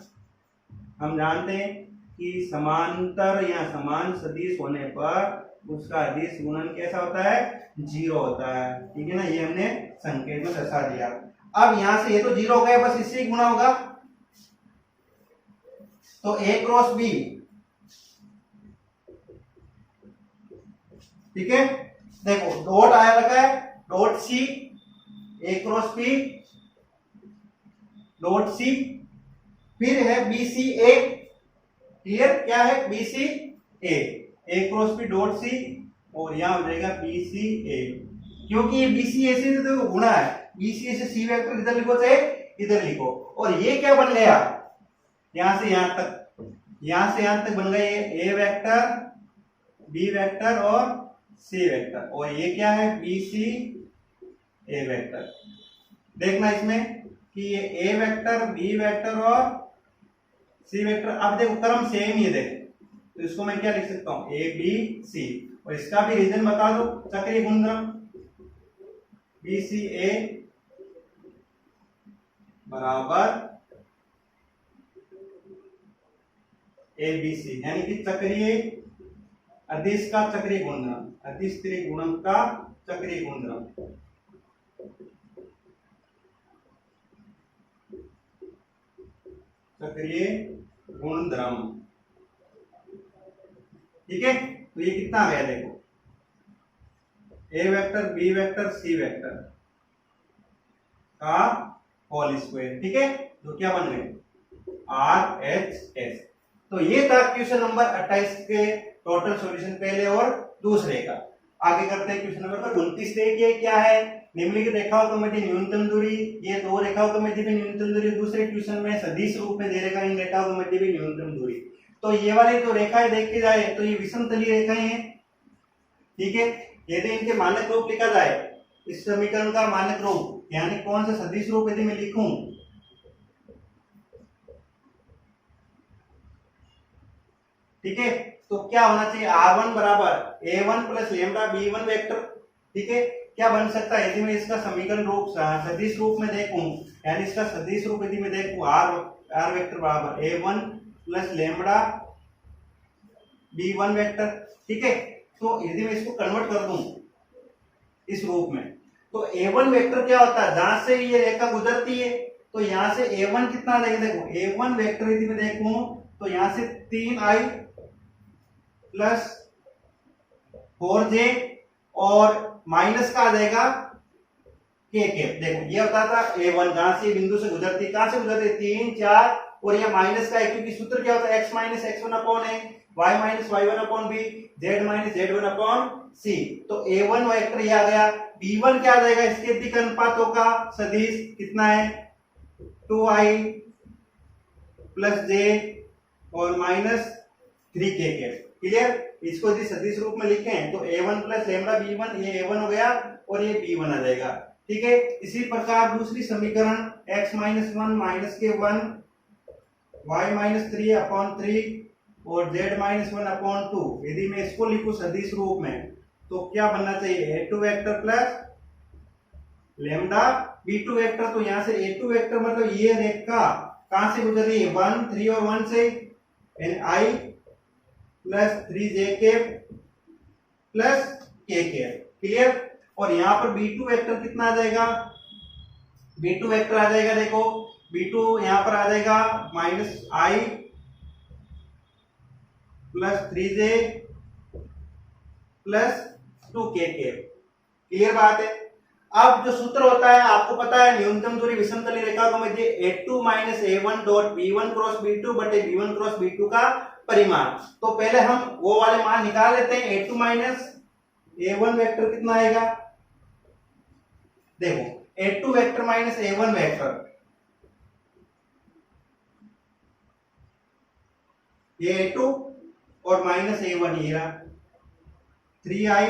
हम जानते हैं कि समांतर या समान सदिश होने पर उसका अदिश गुणन कैसा होता है 0 होता है। ठीक है ना, ये हमने संकेत में दर्शा दिया। अब यहां से ये तो जीरो हो गया, बस इससे ही गुना होगा, तो ए क्रॉस बी, ठीक है। देखो डॉट आया रखा है, डॉट सी, ए क्रॉस बी, डॉट सी, फिर है बी सी ए, क्लियर, क्या है बी सी ए क्रॉस बी डॉट सी, और यहां हो जाएगा बी सी ए, क्योंकि ये बी सी ए से तो गुणा है, बी सी ए से सी वेक्टर इधर लिखो चाहे इधर लिखो, और ये क्या बन गया, यहां से यहां तक, यहां से यहां तक बन गए ए वेक्टर, बी वेक्टर और सी वेक्टर, और ये क्या है बी सी ए वेक्टर। देखना इसमें कि ये ए वेक्टर, बी वेक्टर और सी वेक्टर, अब देखो क्रम सेम ही है, देखो तो इसको मैं क्या लिख सकता हूं, ए बी सी, और इसका भी रीजन बता दो, चक्रीय गुणधर्म बी सी ए बराबर ए बी सी, यानी कि चक्रीय अदिश का चक्रीय गुणधर्म, अदिश त्रिगुणक का चक्रीय गुणधर्म, चक्रीय गुणधर्म, ठीक है। तो ये कितना आ गया देखो, A vector, b vector, C vector का होल स्क्वायर, ठीक है, जो क्या बन गए आर एच एस। तो ये था क्वेश्चन नंबर 28 के टोटल सॉल्यूशन पहले और दूसरे का। आगे करते हैं क्वेश्चन नंबर 29। देखिए क्या है, निम्नलिखित रेखाओं के मध्य न्यूनतम दूरी, ये दो रेखाओं के मध्य भी न्यूनतम दूरी, दूसरे क्वेश्चन में सदिश रूप में दे रखा इन रेखाओं के मध्य भी न्यूनतम दूरी। तो ये वाली जो रेखाएं देखी जाए तो ये विषमतलीय रेखाएं हैं, ठीक है। यदि इनके मानक रूप लिखा जाए, इस समीकरण का मानक रूप यानी कौन सा सदिश रूप यदि मैं लिखूं, ठीक है, तो क्या होना चाहिए r1 बराबर a1 plus lambda b1 vector, ठीक है। क्या बन सकता है यदि मैं इसका समीकरण रूप सदिश रूप में देखूं, यानी इसका सदिश रूप यदि मैं देखूं r वेक्टर बराबर a1 plus lambda b1 vector, ठीक है। तो यदि मैं इसको कन्वर्ट कर दूं इस रूप में, तो a1 वेक्टर क्या होता है, जहां से ये रेखा गुजरती है, तो यहां से a1 कितना आ जाएगा, देखो a1 वेक्टर यदि मैं देखूं तो यहां से 3i प्लस 4j और माइनस का आ जाएगा के। देखो ये होता था a1, जहां से बिंदु से गुजरती, कहां से गुजरती 3 4, और ये माइनस का है क्योंकि सूत्र क्या होता है x minus x1 upon a, y minus y1 upon b, z minus z1 upon c। तो a1 वेक्टर ये आ गया, b1 क्या आ जाएगा, इसके दिक् अनुपातों का सदिश कितना है 2i प्लस j और माइनस 3k, क्लियर। इसको यदि सदिश रूप में लिखें तो a1 प्लस लेमडा b1, ये a1 हो गया और ये b1 आ जाएगा, ठीक है। इसी प्रकार दूसरी समीकरण x माइनस 1 माइनस के 1, y माइनस 3 अपॉन 3 और z माइनस 1 अपॉन 2, यदि मैं इसको लिखूं सदिश रूप में तो क्या बनना चाहिए a2 vector plus lambda b2 vector. तो यहां से a2 वेक्टर मतलब ये रेखा कहां से गुजर रही है 1 3 और 1 से, i प्लस 3j के प्लस k के, क्लियर। और यहां पर b2 वेक्टर कितना आ जाएगा, b2 वेक्टर आ जाएगा, देखो b2 यहां पर आ जाएगा minus i plus 3j plus 2k, clear बात है। अब जो सूत्र होता है आपको पता है, न्यूनतम दूरी विषमतलीय रेखा के मध्य a2 minus a1 dot b1 cross b2 बटे b1 क्रॉस b2 का परिमाण। तो पहले हम वो वाले मान निकाल लेते हैं, a2 माइनस a1 वेक्टर कितना आएगा, देखो a2 vector minus a1 vector, ये a2 और माइनस a1 ये रहा 3i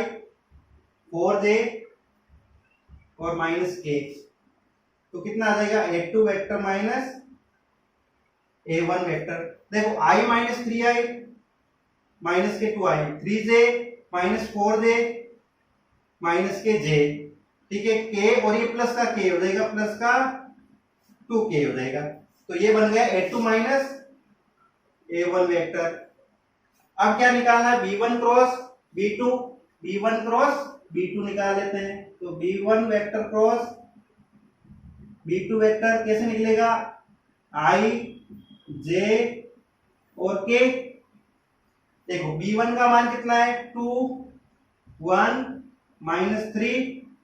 4j और माइनस k, तो कितना आ जाएगा a2 vector minus a1 vector. देखो i माइनस 3i माइनस के 2i, 3j minus 4j minus के j, ठीक है। k और ये प्लस का k हो जाएगा, प्लस का 2k हो जाएगा। तो ये बन गया a2 माइनस a1 वेक्टर। अब क्या निकालना है, b1 cross b2, b1 cross b2 निकाल लेते हैं। तो b1 vector cross B2 vector कैसे निकलेगा, I J और K। देखो B1 का मान कितना है 2 1 -3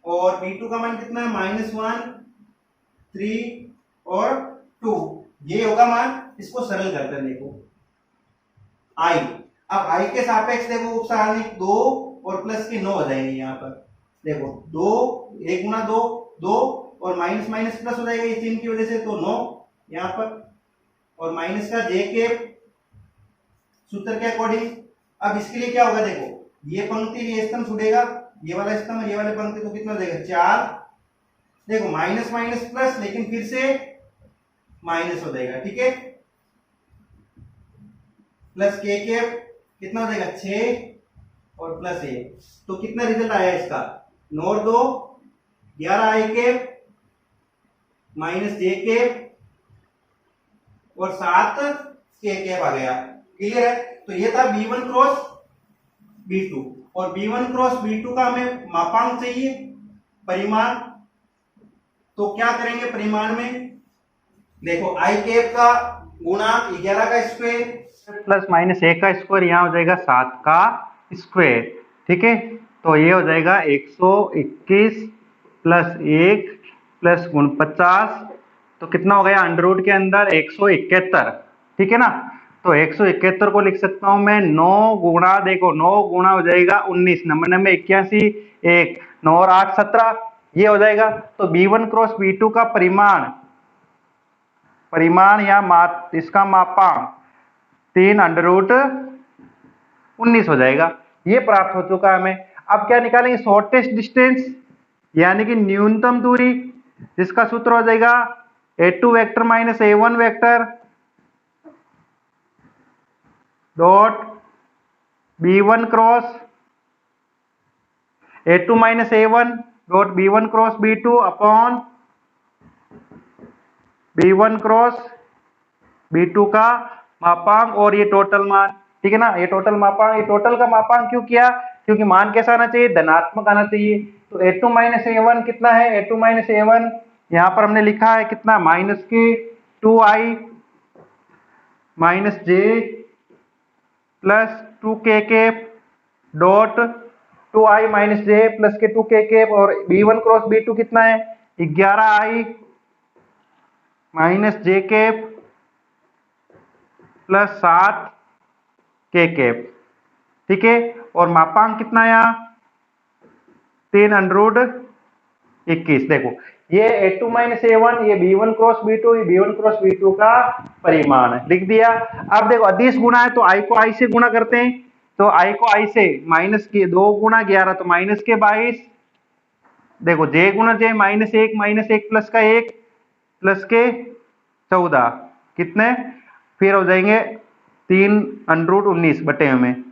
और B2 का मान कितना है -1 3 और 2, ये होगा मान। इसको सरल करते हैं, देखो I, अब I के सापेक्ष देखो उपसारणिक 2 और प्लस के 9 हो जाएंगे। यहाँ पर देखो 2 1 गुना 2 2 और माइनस माइनस प्लस हो जाएगा इस चिन्ह की वजह से, तो 9 यहाँ पर, और माइनस का जे के सूत्र के अकॉर्डिंग। अब इसके लिए क्या होगा, देखो ये पंक्ति ये स्तंभ छूटेगा, ये वाला स्तंभ ये वाले पंक्ति, तो कितना हो जाएगा 4। देखो माइनस माइनस प्लस, लेकिन फिर से माइनस हो जाएगा, ठीक है, प्लस के कितना हो जाएगा 6 और प्लस 1, तो कितना रिजल्ट आया इसका 9 और 2 11 आई के माइनस जे के और 7 के आ गया। क्लियर है। तो ये था B1 क्रॉस B2, और B1 क्रॉस B2 का हमें मापांक चाहिए, परिमाण। तो क्या करेंगे परिमाण में, देखो आई कैप का गुणा 11 का स्क्वायर प्लस माइनस 1 का स्क्वायर, यहाँ हो जाएगा 7 का स्क्वायर, ठीक है। तो ये हो जाएगा 121 प्लस 1 प्लस 49, तो कितना हो गया अंडर रूट के अंदर 171, ठीक है ना। तो 171 को लिख सकता हूं मैं 9 गुणा, देखो 9 गुणा हो जाएगा 19, 99 81 1 9 और 8 17, ये हो जाएगा। तो B1 क्रॉस B2 का परिमाण या इसका मापांक 3 अंडर रूट 19 हो जाएगा। ये प्राप्त हो चुका है हमें। अब क्या निकालेंगे, शॉर्टेस्ट डिस्टेंस यानी कि न्यूनतम दूरी, जिसका सूत्र हो जाएगा A2 vector minus A1 vector dot B1 cross A2 minus A1 dot B1 cross B2 upon B1 cross B2 का मापांक और ये टोटल मान, ठीक है ना। ये टोटल मापांक, ये टोटल का मापांक क्यों किया, क्योंकि मान कैसा आना चाहिए, धनात्मक आना चाहिए। तो A2 माइनस A1 कितना है, A2 माइनस A1 यहां पर हमने लिखा है कितना, माइनस के 2i minus J plus 2k cap dot 2i minus J plus के 2k कैप, और B1 क्रॉस B2 कितना है 11i माइनस जे कैप प्लस 7 के कैप, ठीक है। और मापांक कितना है यहाँ 3 अंडर रूट 21। देखो ये A2 माइनस A1, ये B1 क्रॉस B2, ये B1 क्रॉस B2 का परिमाण है, लिख दिया। अब देखो अदिश गुणा है तो I को I से गुणा करते हैं, तो I को I से माइनस के 2 गुणा 11 तो माइनस के 22, देखो J गुणा J माइनस 1 प्लस का 1 प्लस के 14 कितने, फिर हो जाएंगे 3 अंडर रूट 19 बटे में,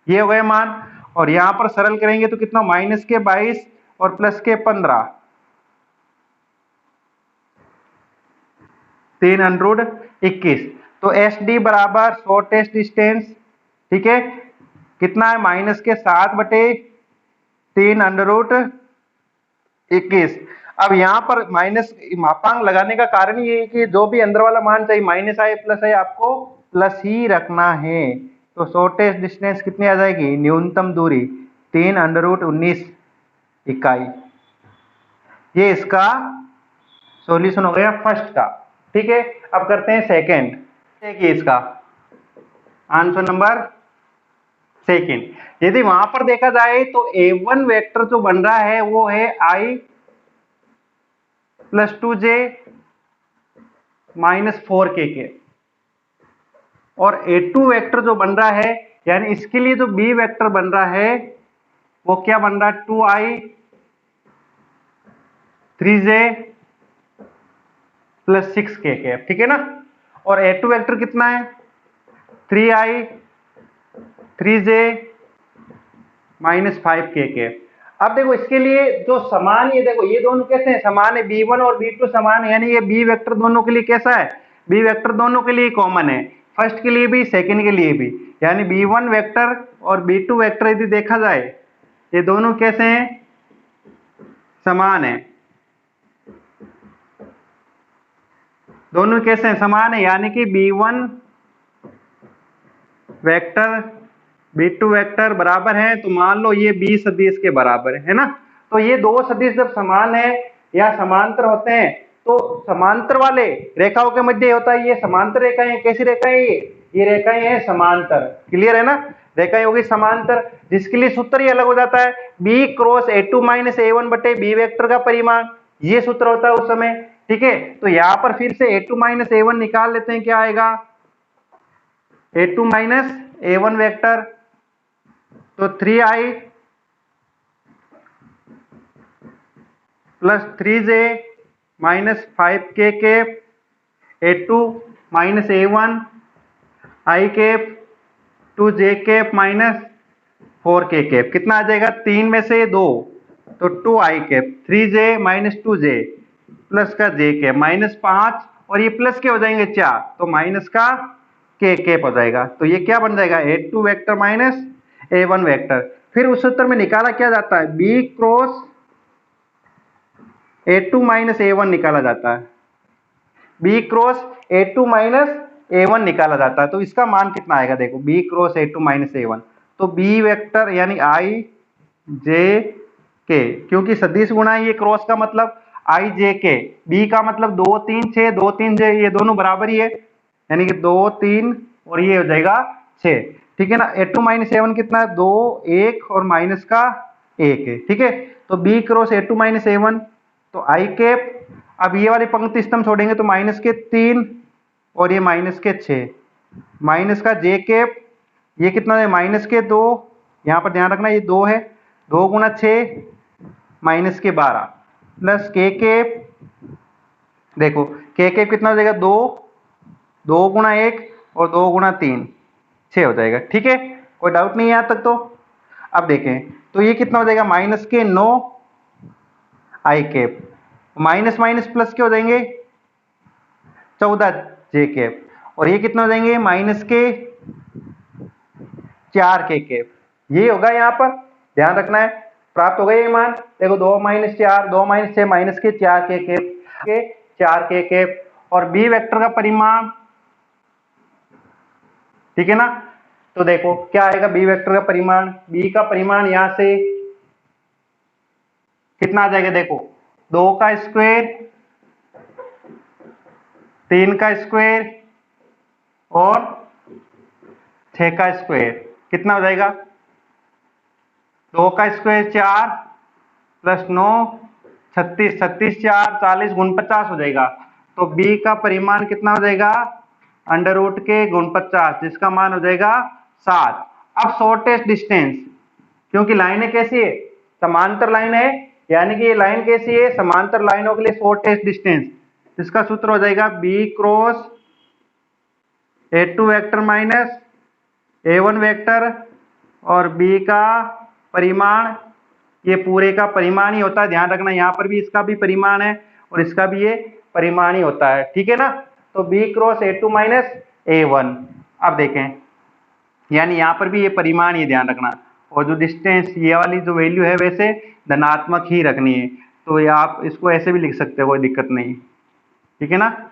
ये हो गए मान। और यहां पर सरल करेंगे तो कितना, माइनस के 22 और प्लस के 15, 3 अंडर रूट 21। तो एस डी बराबर शॉर्टेस्ट डिस्टेंस, ठीक है, कितना है माइनस के 7 बटे 3 अंडर रूट 21। अब यहाँ पर माइनस मापांक लगाने का कारण ये है कि जो भी अंदर वाला मान चाहिए माइनस आए प्लस आए, आपको प्लस ही रखना है। तो शॉर्टेस्ट डिस्टेंस कितनी आ जाएगी, न्यूनतम दूरी 3 अंडर रूट 19 इकाई। ये इसका सॉल्यूशन हो गया फर्स्ट का, ठीक है। अब करते हैं सेकंड, देखिए इसका आंसर नंबर सेकंड। यदि वहां पर देखा जाए तो A1 वेक्टर जो बन रहा है वो है I plus 2J minus 4K के, और A2 वेक्टर जो बन रहा है यानी इसके लिए जो B वेक्टर बन रहा है वो क्या बन रहा है 2I 3J प्लस 6K के, ठीक है ना। और A2 वेक्टर कितना है 3I 3J माइनस 5K के। अब देखो इसके लिए जो समान, ये देखो ये दोनों कैसे हैं, समान है, B1 और B2 समान है, यानी ये B वेक्टर दोनों के लिए कैसा है, B वेक्टर दोनों के लिए कॉमन है, फर्स्ट के लिए भी सेकंड के लिए भी। यानी B1 वेक्टर और B2 वेक्टर यदि देखा जाए ये दोनों कैसे हैं, समान है, दोनों कैसे हैं, समान है, यानी कि b1 वेक्टर b2 वेक्टर बराबर है, तो मान लो ये b सदिश के बराबर है ना। तो ये दो सदिश जब समान है या समांतर होते हैं तो समांतर वाले रेखाओं के मध्य होता है, ये समांतर रेखाएं, कैसी रेखाएं, ये रेखाएं हैं समांतर। क्लियर है ना, रेखाएं होगी समांतर, जिसके लिए सूत्र ही अलग हो जाता है, b cross a2 minus a1 बटे b वेक्टर का परिमाण, ये सूत्र होता है उस समय। ठीक है, तो यहां पर फिर से a2 माइनस a1 निकाल लेते हैं, क्या आएगा, a2 माइनस a1 वेक्टर, तो 3i plus 3j minus 5k cap a2 minus a1 i cap 2j cap minus 4k cap, कितना आ जाएगा, 3 में से 2 तो 2i cap, 3j minus 2j plus का j कैप माइनस 5 और ये प्लस के हो जाएंगे 4 तो माइनस का k कैप हो जाएगा। तो ये क्या बन जाएगा, a2 vector minus a1 vector. फिर उस सूत्र में निकाला क्या जाता है, b cross a2 minus a1 निकाला जाता है, b cross a2 minus a1 निकाला जाता है। तो इसका मान कितना आएगा, देखो b cross a2 minus a1, तो b वेक्टर यानी i j k, क्योंकि सदिश गुणा ये क्रॉस का मतलब i j k, b का मतलब 2 3 6, 2 3 6 ये दोनों बराबर ही है, यानी कि 2 3 और ये हो जाएगा 6। ठीक है ना, a2 माइनस a1 कितना है, 2 1 और माइनस का 1 है। ठीक है, तो b cross a2 minus a1 तो i कैप, अब ये वाली पंक्ति स्तंभ छोड़ेंगे तो माइनस के 3 और ये माइनस के 6, माइनस का j कैप, ये कितना है, माइनस के 2, यहाँ पर ध्यान रखना ये 2 है, 2 गुना 6 माइनस के 12 प्लस k कैप, देखो k कैप कितना हो जाएगा, 2 2 गुना 1 और 2 गुना 3 6 हो जाएगा। ठीक है, कोई डाउट नहीं है यहाँ तक तो। अब देखें तो ये कितना हो जाएगा, माइनस के 9 आई कैप, माइनस माइनस प्लस के हो जाएंगे 14 जे कैप, और ये कितना हो जाएंगे, माइनस के 4 के कैप, ये होगा यहाँ पर, ध्यान रखना है, प्राप्त हो गया ये मान। देखो 2 माइनस 4, 2 माइनस 6 माइनस के 4 के कैप, के 4 के कैप, और बी वेक्टर का परिमाण, ठीक है ना। तो देखो क्या आएगा बी वेक्टर का परिमाण, बी का परिमाण यहां से कितना आ जाएगा, देखो 2 का स्क्वायर, 3 का स्क्वायर और 6 का स्क्वायर, कितना हो जाएगा, 2 का स्क्वायर 4 प्लस 9 36, 36 4 40 गुण 50 हो जाएगा। तो b का परिमाण कितना हो जाएगा, अंडर रूट के गुण 50, जिसका मान हो जाएगा 7। अब शॉर्टेस्ट डिस्टेंस, क्योंकि लाइनें कैसी है, समांतर लाइन है, यानी कि ये लाइन कैसी है, समांतर लाइनों के लिए शॉर्टेस्ट डिस्टेंस, इसका सूत्र हो जाएगा b cross a2 vector minus a1 vector और b का परिमाण, ये पूरे का परिमाण ही होता है, ध्यान रखना, यहाँ पर भी इसका भी परिमाण है और इसका भी ये परिमाण ही होता है। ठीक है ना, तो b cross a2 minus a1। अब देखें, यानी यहाँ पर भी ये परिमाण ही, ध्यान रखना, और जो डिस्टेंस ये वाली जो वैल्यू है वैसे धनात्मक ही रखनी है, तो ये आप इसको ऐसे भी लिख सकते हो, कोई दिक्कत नहीं। ठीक है ना,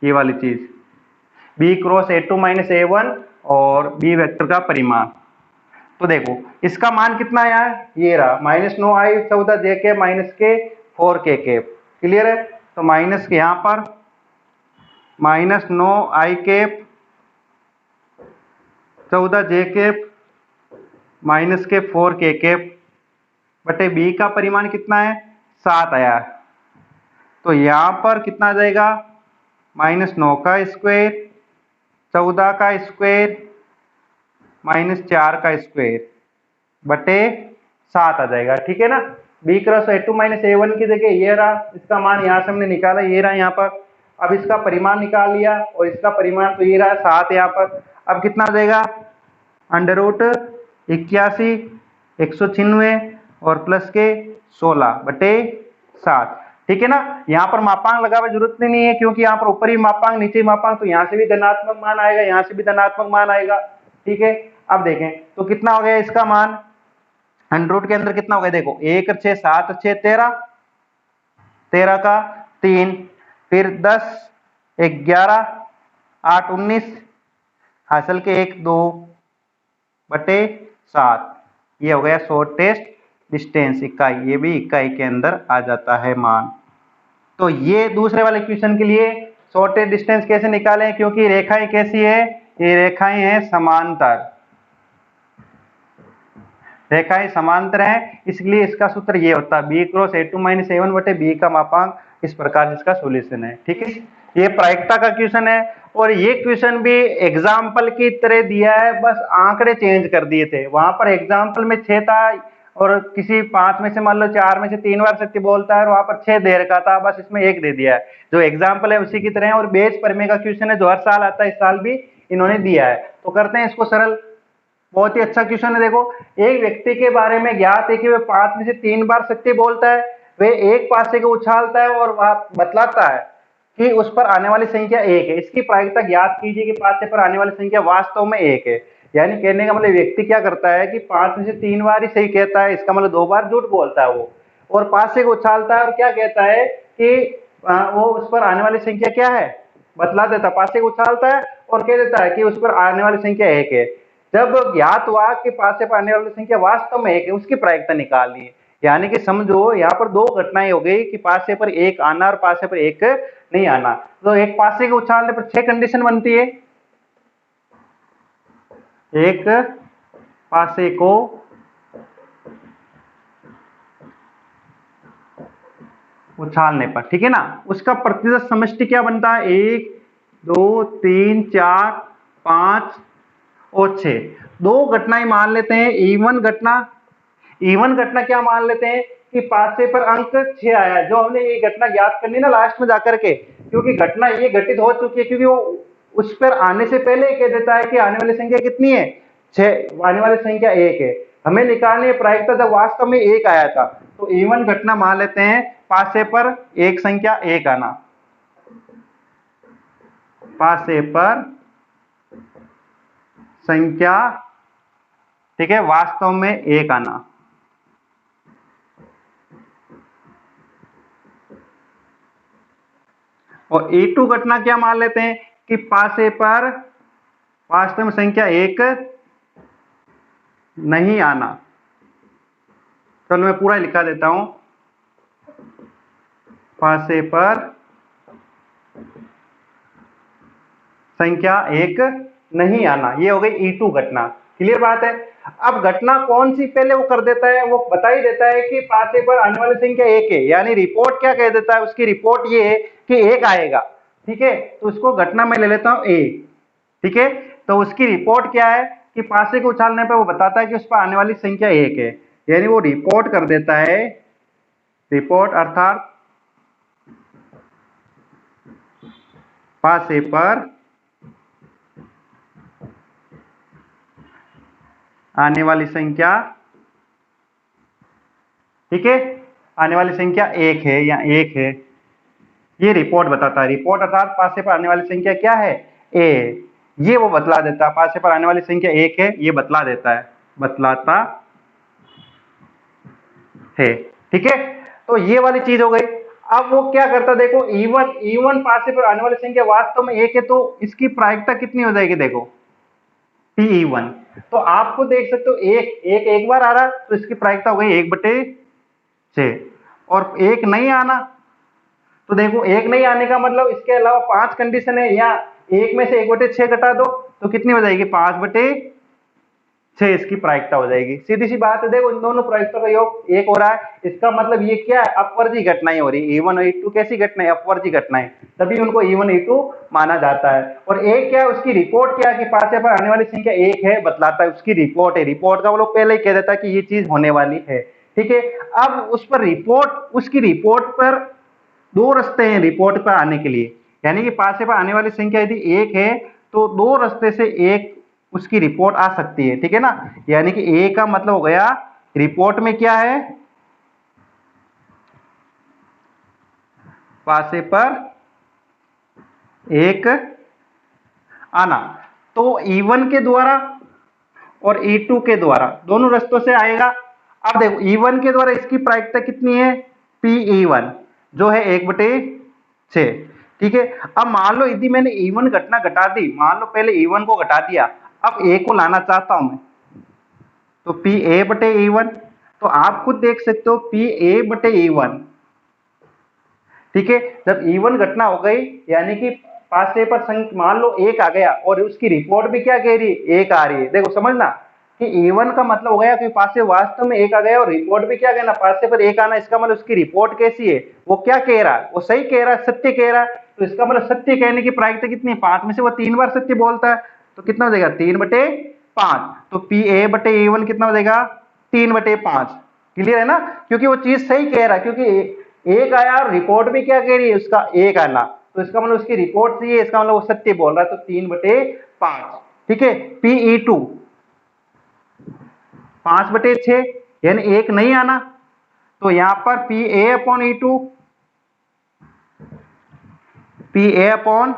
ये वाली चीज b cross a2 minus a1 और b वेक्टर का परिमाण। तो देखो इसका मान कितना आया है, ये रहा माइनस 9 आई 14 जे के माइनस के 4 के कैप। क्लियर है, तो माइनस के यहाँ पर माइनस 9 आई कैप 14 जे कैप माइनस के 4 के कैप बटे बी का परिमाण कितना है, 7 आया है। तो यहाँ पर कितना आ जाएगा, माइनस 9 का स्क्वायर 14 का स्क्वायर माइनस 4 का स्क्वायर बटे 7 आ जाएगा। ठीक है ना, b cross a2 minus a1 की जगह ये रहा, इसका मान यहाँ से हमने निकाला, ये रहा यहाँ पर। अब इसका परिमाण निकाल लिया और इसका परिमाण तो ये रहा 7 यहाँ पर। अब कितना आ जाएगा, अंडर रूट 81 196 और प्लस के 16 बटे 7। ठीक है ना, यहाँ पर मापांक लगावे जरूरत नहीं है, क्योंकि यहाँ पर ऊपर ही मापांक नीचे ही मापांक, तो यहाँ से भी धनात्मक मान आएगा, यहाँ से भी धनात्मक मान आएगा। ठीक है, अब देखें तो कितना हो गया इसका मान, अंडर रूट के अंदर कितना हो गया, देखो 1 6 7 6 13, 13 का 3, फिर 10 11, 8 19, हासिल के 1 2 बटे 7, ये हो गया शॉर्टेस्ट डिस्टेंस इकाई, ये भी इकाई के अंदर आ जाता है मान। तो ये दूसरे वाले क्वेश्चन के लिए शॉर्टेस्ट डिस्टेंस कैसे निकालें, क्योंकि रेखाएं कैसी है, ये रेखाएं हैं समांतर, रेखाएं समांतर हैं, इसलिए इसका सूत्र ये होता है b cross a2 minus a1 बटे b का मापांक। इस प्रकार इसका सॉल्यूशन है। ठीक है, ये प्रायिकता का क्वेश्चन है और ये क्वेश्चन भी एग्जाम्पल की तरह दिया है, बस आंकड़े चेंज कर दिए थे। वहां पर एग्जाम्पल में 6 था और किसी 5 में से मान लो 4 में से 3 बार सत्य बोलता है और वहां पर 6 दे रखा था, बस इसमें 1 दे दिया है। जो एग्जाम्पल है उसी की तरह है और बेस प्रमेय का क्वेश्चन है जो हर साल आता है, इस साल भी इन्होंने दिया है। तो करते हैं इसको सरल, बहुत ही अच्छा क्वेश्चन है। देखो, एक व्यक्ति के बारे में ज्ञात है कि वह 5 में से 3 बार सत्य बोलता है, वह एक पासे को उछालता है और वह बतलाता है कि उस पर आने वाली संख्या 1 है। इसकी प्रायिकता ज्ञात कीजिए कि पासे पर आने वाली संख्या वास्तव में 1 है। यानी कहने का मतलब व्यक्ति क्या करता है कि 5 में से 3 बार ही सही कहता है, इसका मतलब 2 बार झूठ बोलता है वो, और पासे को उछालता है और क्या कहता है कि वो उस पर आने वाली संख्या क्या है बतला देता है, पासे को उछालता है और कह देता है कि उस पर आने वाली संख्या 1 है। जब ज्ञात हुआ कि पासे पर आने वाली संख्या वास्तव में 1 है, उसकी प्रायिकता निकालनी है। यानी कि समझो यहाँ पर 2 घटनाएं हो गई कि पासे पर 1 आना और पासे पर 1 नहीं आना। तो एक पासे को उछालने पर 6 कंडीशन बनती है। एक पासे को उछालने पर, ठीक है ना, उसका प्रतिशत समष्टि क्या बनता है, 1 2 3 4 5 और 6। 2 घटनाएं मान लेते हैं इवन घटना। इवन घटना क्या मान लेते हैं कि पासे पर अंक 6 आया, जो हमने ये घटना ज्ञात करनी ना लास्ट में जाकर के, क्योंकि घटना ये घटित हो चुकी है, क्योंकि वो उस पर आने से पहले ही कह देता है कि आने वाली संख्या कितनी है, 6, आने वाली संख्या 1 है। हमें निकालनी है प्रायिकता जब वास्तव में 1 आया था। तो इवन घटना मान लेते हैं पासे पर एक संख्या 1 आना, पासे पर संख्या, ठीक है, वास्तव में 1 आना। और E2 घटना क्या मान लेते हैं कि पासे पर वास्तव में संख्या 1 नहीं आना। चलो मैं पूरा लिखा देता हूं, पासे पर संख्या 1 नहीं आना, ये हो गई E2 घटना। क्लियर बात है। अब घटना कौन सी पहले वो कर देता है, वो बता ही देता है कि पासे पर आने वाली संख्या 1 है, यानी रिपोर्ट क्या कह देता है, उसकी रिपोर्ट ये है कि 1 आएगा। ठीक है, तो उसको घटना में ले लेता हूं A। ठीक है, तो उसकी रिपोर्ट क्या है कि पासे को उछालने पर वो बताता है कि उस पर आने वाली संख्या 1 है, यानी वो रिपोर्ट कर देता है, रिपोर्ट अर्थात पासे पर आने वाली संख्या, ठीक है, आने वाली संख्या 1 है या 1 है, ये रिपोर्ट बताता है। रिपोर्ट अर्थात पासे पर आने वाली संख्या क्या है, A, ये वो बतला देता है, पासे पर आने वाली संख्या 1 है, ये बतला देता है, बतलाता है। ठीक है, तो ये वाली चीज हो गई। अब वो क्या करता, देखो इवन पासे पर आने वाली संख्या वास्तव में 1 है, तो इसकी प्रायिकता कितनी हो जाएगी, देखो P1। तो आपको देख सकते हो एक बार आ रहा है, तो इसकी प्रायिकता हो गई 1/6। और 1 नहीं आना, तो देखो 1 नहीं आने का मतलब इसके अलावा 5 कंडीशन है, या 1 में से 1/6 घटा दो तो कितनी हो जाएगी, 5/6 इसकी प्रायिकता हो जाएगी। सीधी सी बात है। देखो इन दोनों प्रायिकता का योग 1 हो रहा है, इसका मतलब ये क्या है, अपवर्जी घटनाएं हो रही है। E1 और E2 कैसी घटनाएं, अपवर्जी घटनाएं, तभी उनको E1 E2 माना जाता है। और एक क्या है, उसकी रिपोर्ट क्या है कि पासे पर आने वाली संख्या 1 है, बतलाता है, उसकी रिपोर्ट है। रिपोर्ट का वो लोग पहले ही कह देता है कि ये चीज होने वाली है। ठीक है, अब उस पर रिपोर्ट, उसकी रिपोर्ट पर 2 रास्ते हैं रिपोर्ट पर आने के लिए, यानी कि पासे पर आने वाली संख्या यदि 1 है तो 2 रास्ते से एक उसकी रिपोर्ट आ सकती है। ठीक है ना, यानी कि A का मतलब हो गया रिपोर्ट में क्या है, पासे पर 1 आना। तो E1 के द्वारा और E2 के द्वारा दोनों रास्तों से आएगा। अब देखो E1 के द्वारा इसकी प्रायिकता कितनी है, P E1, जो है 1/6। ठीक है। अब मान लो यदि मैंने इवन घटना घटा दी, मान लो पहले इवन को घटा दिया, अब ए को लाना चाहता हूं मैं, तो पी ए बटे इवन, तो आप खुद देख सकते हो पी ए बटे इवन, ठीक है। जब इवन घटना हो गई यानी कि पास से पर संख्या मान लो एक आ गया और उसकी रिपोर्ट भी क्या कह रही है, एक आ रही है। देखो समझना कि इवन का मतलब हो गया कि पास से वास्तव में एक आ गया और रिपोर्ट भी क्या कहना, पास से पर एक आना, इसका मतलब उसकी रिपोर्ट कैसी है, वो क्या कह रहा है, वो सही कह रहा है, सत्य कह रहा है। तो इसका मतलब सत्य कहने की प्रायिकता कितनी है, 5 में से वो 3 बार सत्य बोलता है, तो कितना हो जाएगा 3/5। तो पी ए बटे इवन कितना हो जाएगा 3/5। क्लियर है ना, क्योंकि वो चीज सही कह रहा है, क्योंकि एक आया और रिपोर्ट भी क्या कह रही है, उसका एक आना, तो इसका मतलब उसकी रिपोर्ट सही है, इसका मतलब वो सत्य बोल रहा है, तो 3/5। ठीक है। पीई टू 5/6 यानी एक नहीं आना, तो यहां पर p a upon e two, p a upon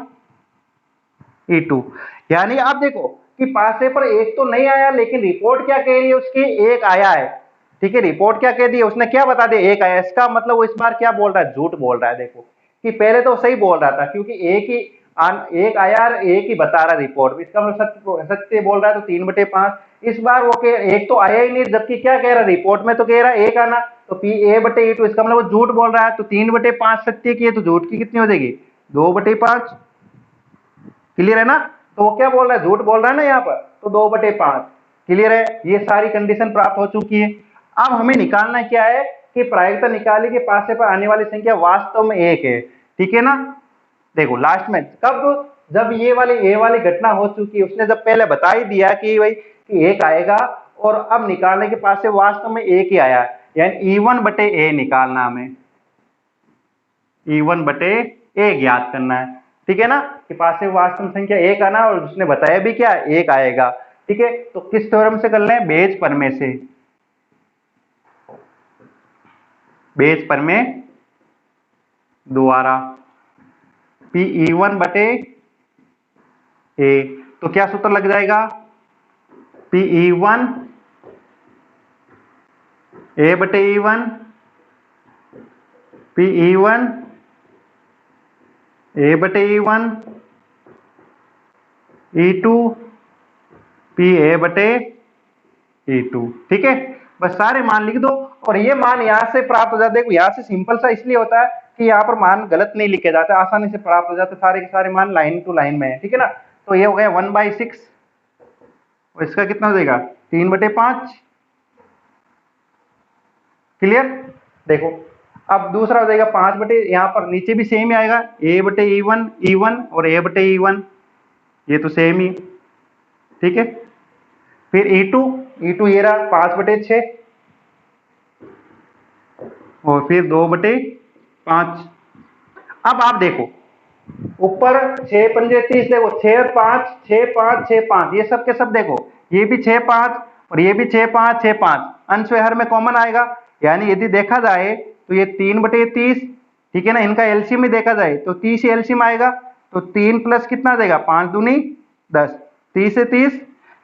e two, यानी आप देखो कि पासे पर एक तो नहीं आया लेकिन रिपोर्ट क्या कह रही है उसकी, एक आया है। ठीक है, रिपोर्ट क्या कह दी है उसने, क्या बता दिया, एक आया, इसका मतलब वो इस बार क्या बोल रहा है, झूठ बोल रहा है। देखो कि पहले तो सही बोल रहा था क्योंकि एक आया और एक ही बता रहा रिपोर्ट, इसका मतलब सत्य बोल रहा है, तो 3/5। इस बार वो एक तो आया ही नहीं, जबकि क्या कह रहा है, रिपोर्ट में तो कह रहा है एक आना, तो पी ए बटे ई टू, इसका मतलब वो झूठ बोल रहा है, तो 3/5 सत्य की है, तो झूठ की कितनी हो जाएगी 2/5। क्लियर है ना, तो वो क्या बोल रहा है, झूठ बोल रहा है ना यहाँ पर, तो 2/5। क्लियर है, ये सारी कंडीशन प्राप्त हो चुकी है। अब हमें निकालना क्या है कि प्रायिकता निकाली कि पासे पर आने वाली संख्या वास्तव में एक है। ठीक है ना, देखो लास्ट में कब, जब ये वाली घटना हो चुकी है, उसने जब पहले बता ही दिया कि भाई कि एक आएगा, और अब निकालने के पास से वास्तव में एक ही आया, यानी E1/A निकालना हमें, E1/A ज्ञात करना है। ठीक है ना, कि पास से वास्तव संख्या एक आना और उसने बताया भी क्या, एक आएगा। ठीक है, तो किस थ्योरम से कर लें, बेज प्रमेय से, बेज प्रमेय द्वारा। Pe1/A, तो क्या सूत्र लग जाएगा, Pe1/A/E1, Pe1/A/E1, E2 Pa/E2। ठीक है, बस सारे मान लिख दो और ये मान यहां से प्राप्त हो जाते। देखो यहां से सिंपल सा इसलिए होता है कि यहाँ पर मान गलत नहीं लिखे जाते, आसानी से प्राप्त हो जाते, सारे के सारे मान लाइन टू लाइन में है। ठीक है ना, तो ये हो गया 1/6 और इसका कितना हो जाएगा 3/5। क्लियर, देखो अब दूसरा हो जाएगा 5 यहाँ पर नीचे भी सेम ही आएगा, A/E1 और A/E1, ये तो सेम ही। ठीक है, फिर E2 ये रहा 5/6 और फिर 2/5। अब आप देखो ऊपर 6×5 देखो, 6 5 6 5 6 5, ये सब के सब देखो, ये भी 6 5 और ये भी 6 5 6 5, अंश हर में कॉमन आएगा, यानी यदि देखा जाए तो ये 3/30। ठीक है ना, इनका एलसीएम ही देखा जाए तो 30 एलसीएम आएगा, तो 3 प्लस कितना देगा 5 दूनी 10, 30 से 30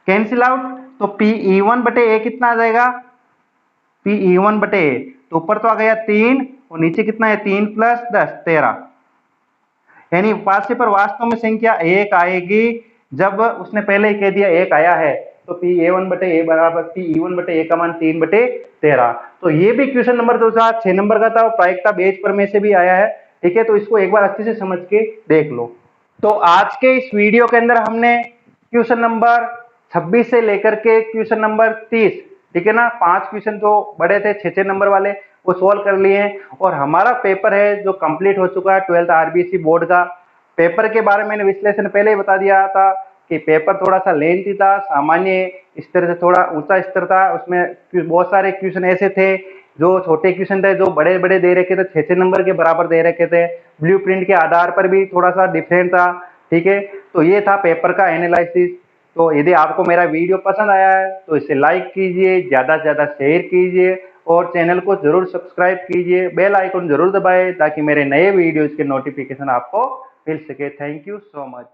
कैंसिल आउट, तो Pe1/A कितना आ जाएगा, Pe1/A, तो ऊपर तो आ गया 3 और नीचे कितना है 3 + 10 13, यानी पासे पर वास्तव में संख्या एक आएगी जब उसने पहले ही कह दिया एक आया है, तो Pe1/A बराबर Pe1/A का मान 3/13। तो ये भी क्वेश्चन नंबर 6 नंबर का था, प्रायिकता बेज प्रमेय से भी आया है। ठीक है, तो इसको एक बार अच्छे से समझ के देख लो। तो आज के इस वीडियो के अंदर हमने क्वेश्चन नंबर 26 से लेकर के क्वेश्चन नंबर 30, ठीक है ना, 5 क्वेश्चन जो बड़े थे 6 नंबर वाले, वो सोल्व कर लिए हैं। और हमारा पेपर है जो कंप्लीट हो चुका है 12th आरबीएससी बोर्ड का। पेपर के बारे में मैंने विश्लेषण पहले ही बता दिया था कि पेपर थोड़ा सा लेंथी था, सामान्य स्तर से थोड़ा ऊंचा स्तर था, उसमें बहुत सारे क्वेश्चन ऐसे थे जो छोटे क्वेश्चन थे, जो बड़े बड़े दे रखे थे, 6 नंबर के बराबर दे रखे थे, ब्लूप्रिंट के आधार पर भी थोड़ा सा डिफरेंट था। ठीक है, तो ये था पेपर का एनालिसिस। तो यदि आपको मेरा वीडियो पसंद आया है तो इसे लाइक कीजिए, ज़्यादा से ज़्यादा शेयर कीजिए और चैनल को जरूर सब्सक्राइब कीजिए, बेल आइकन जरूर दबाएं ताकि मेरे नए वीडियोज़ के नोटिफिकेशन आपको मिल सके। Thank you so much.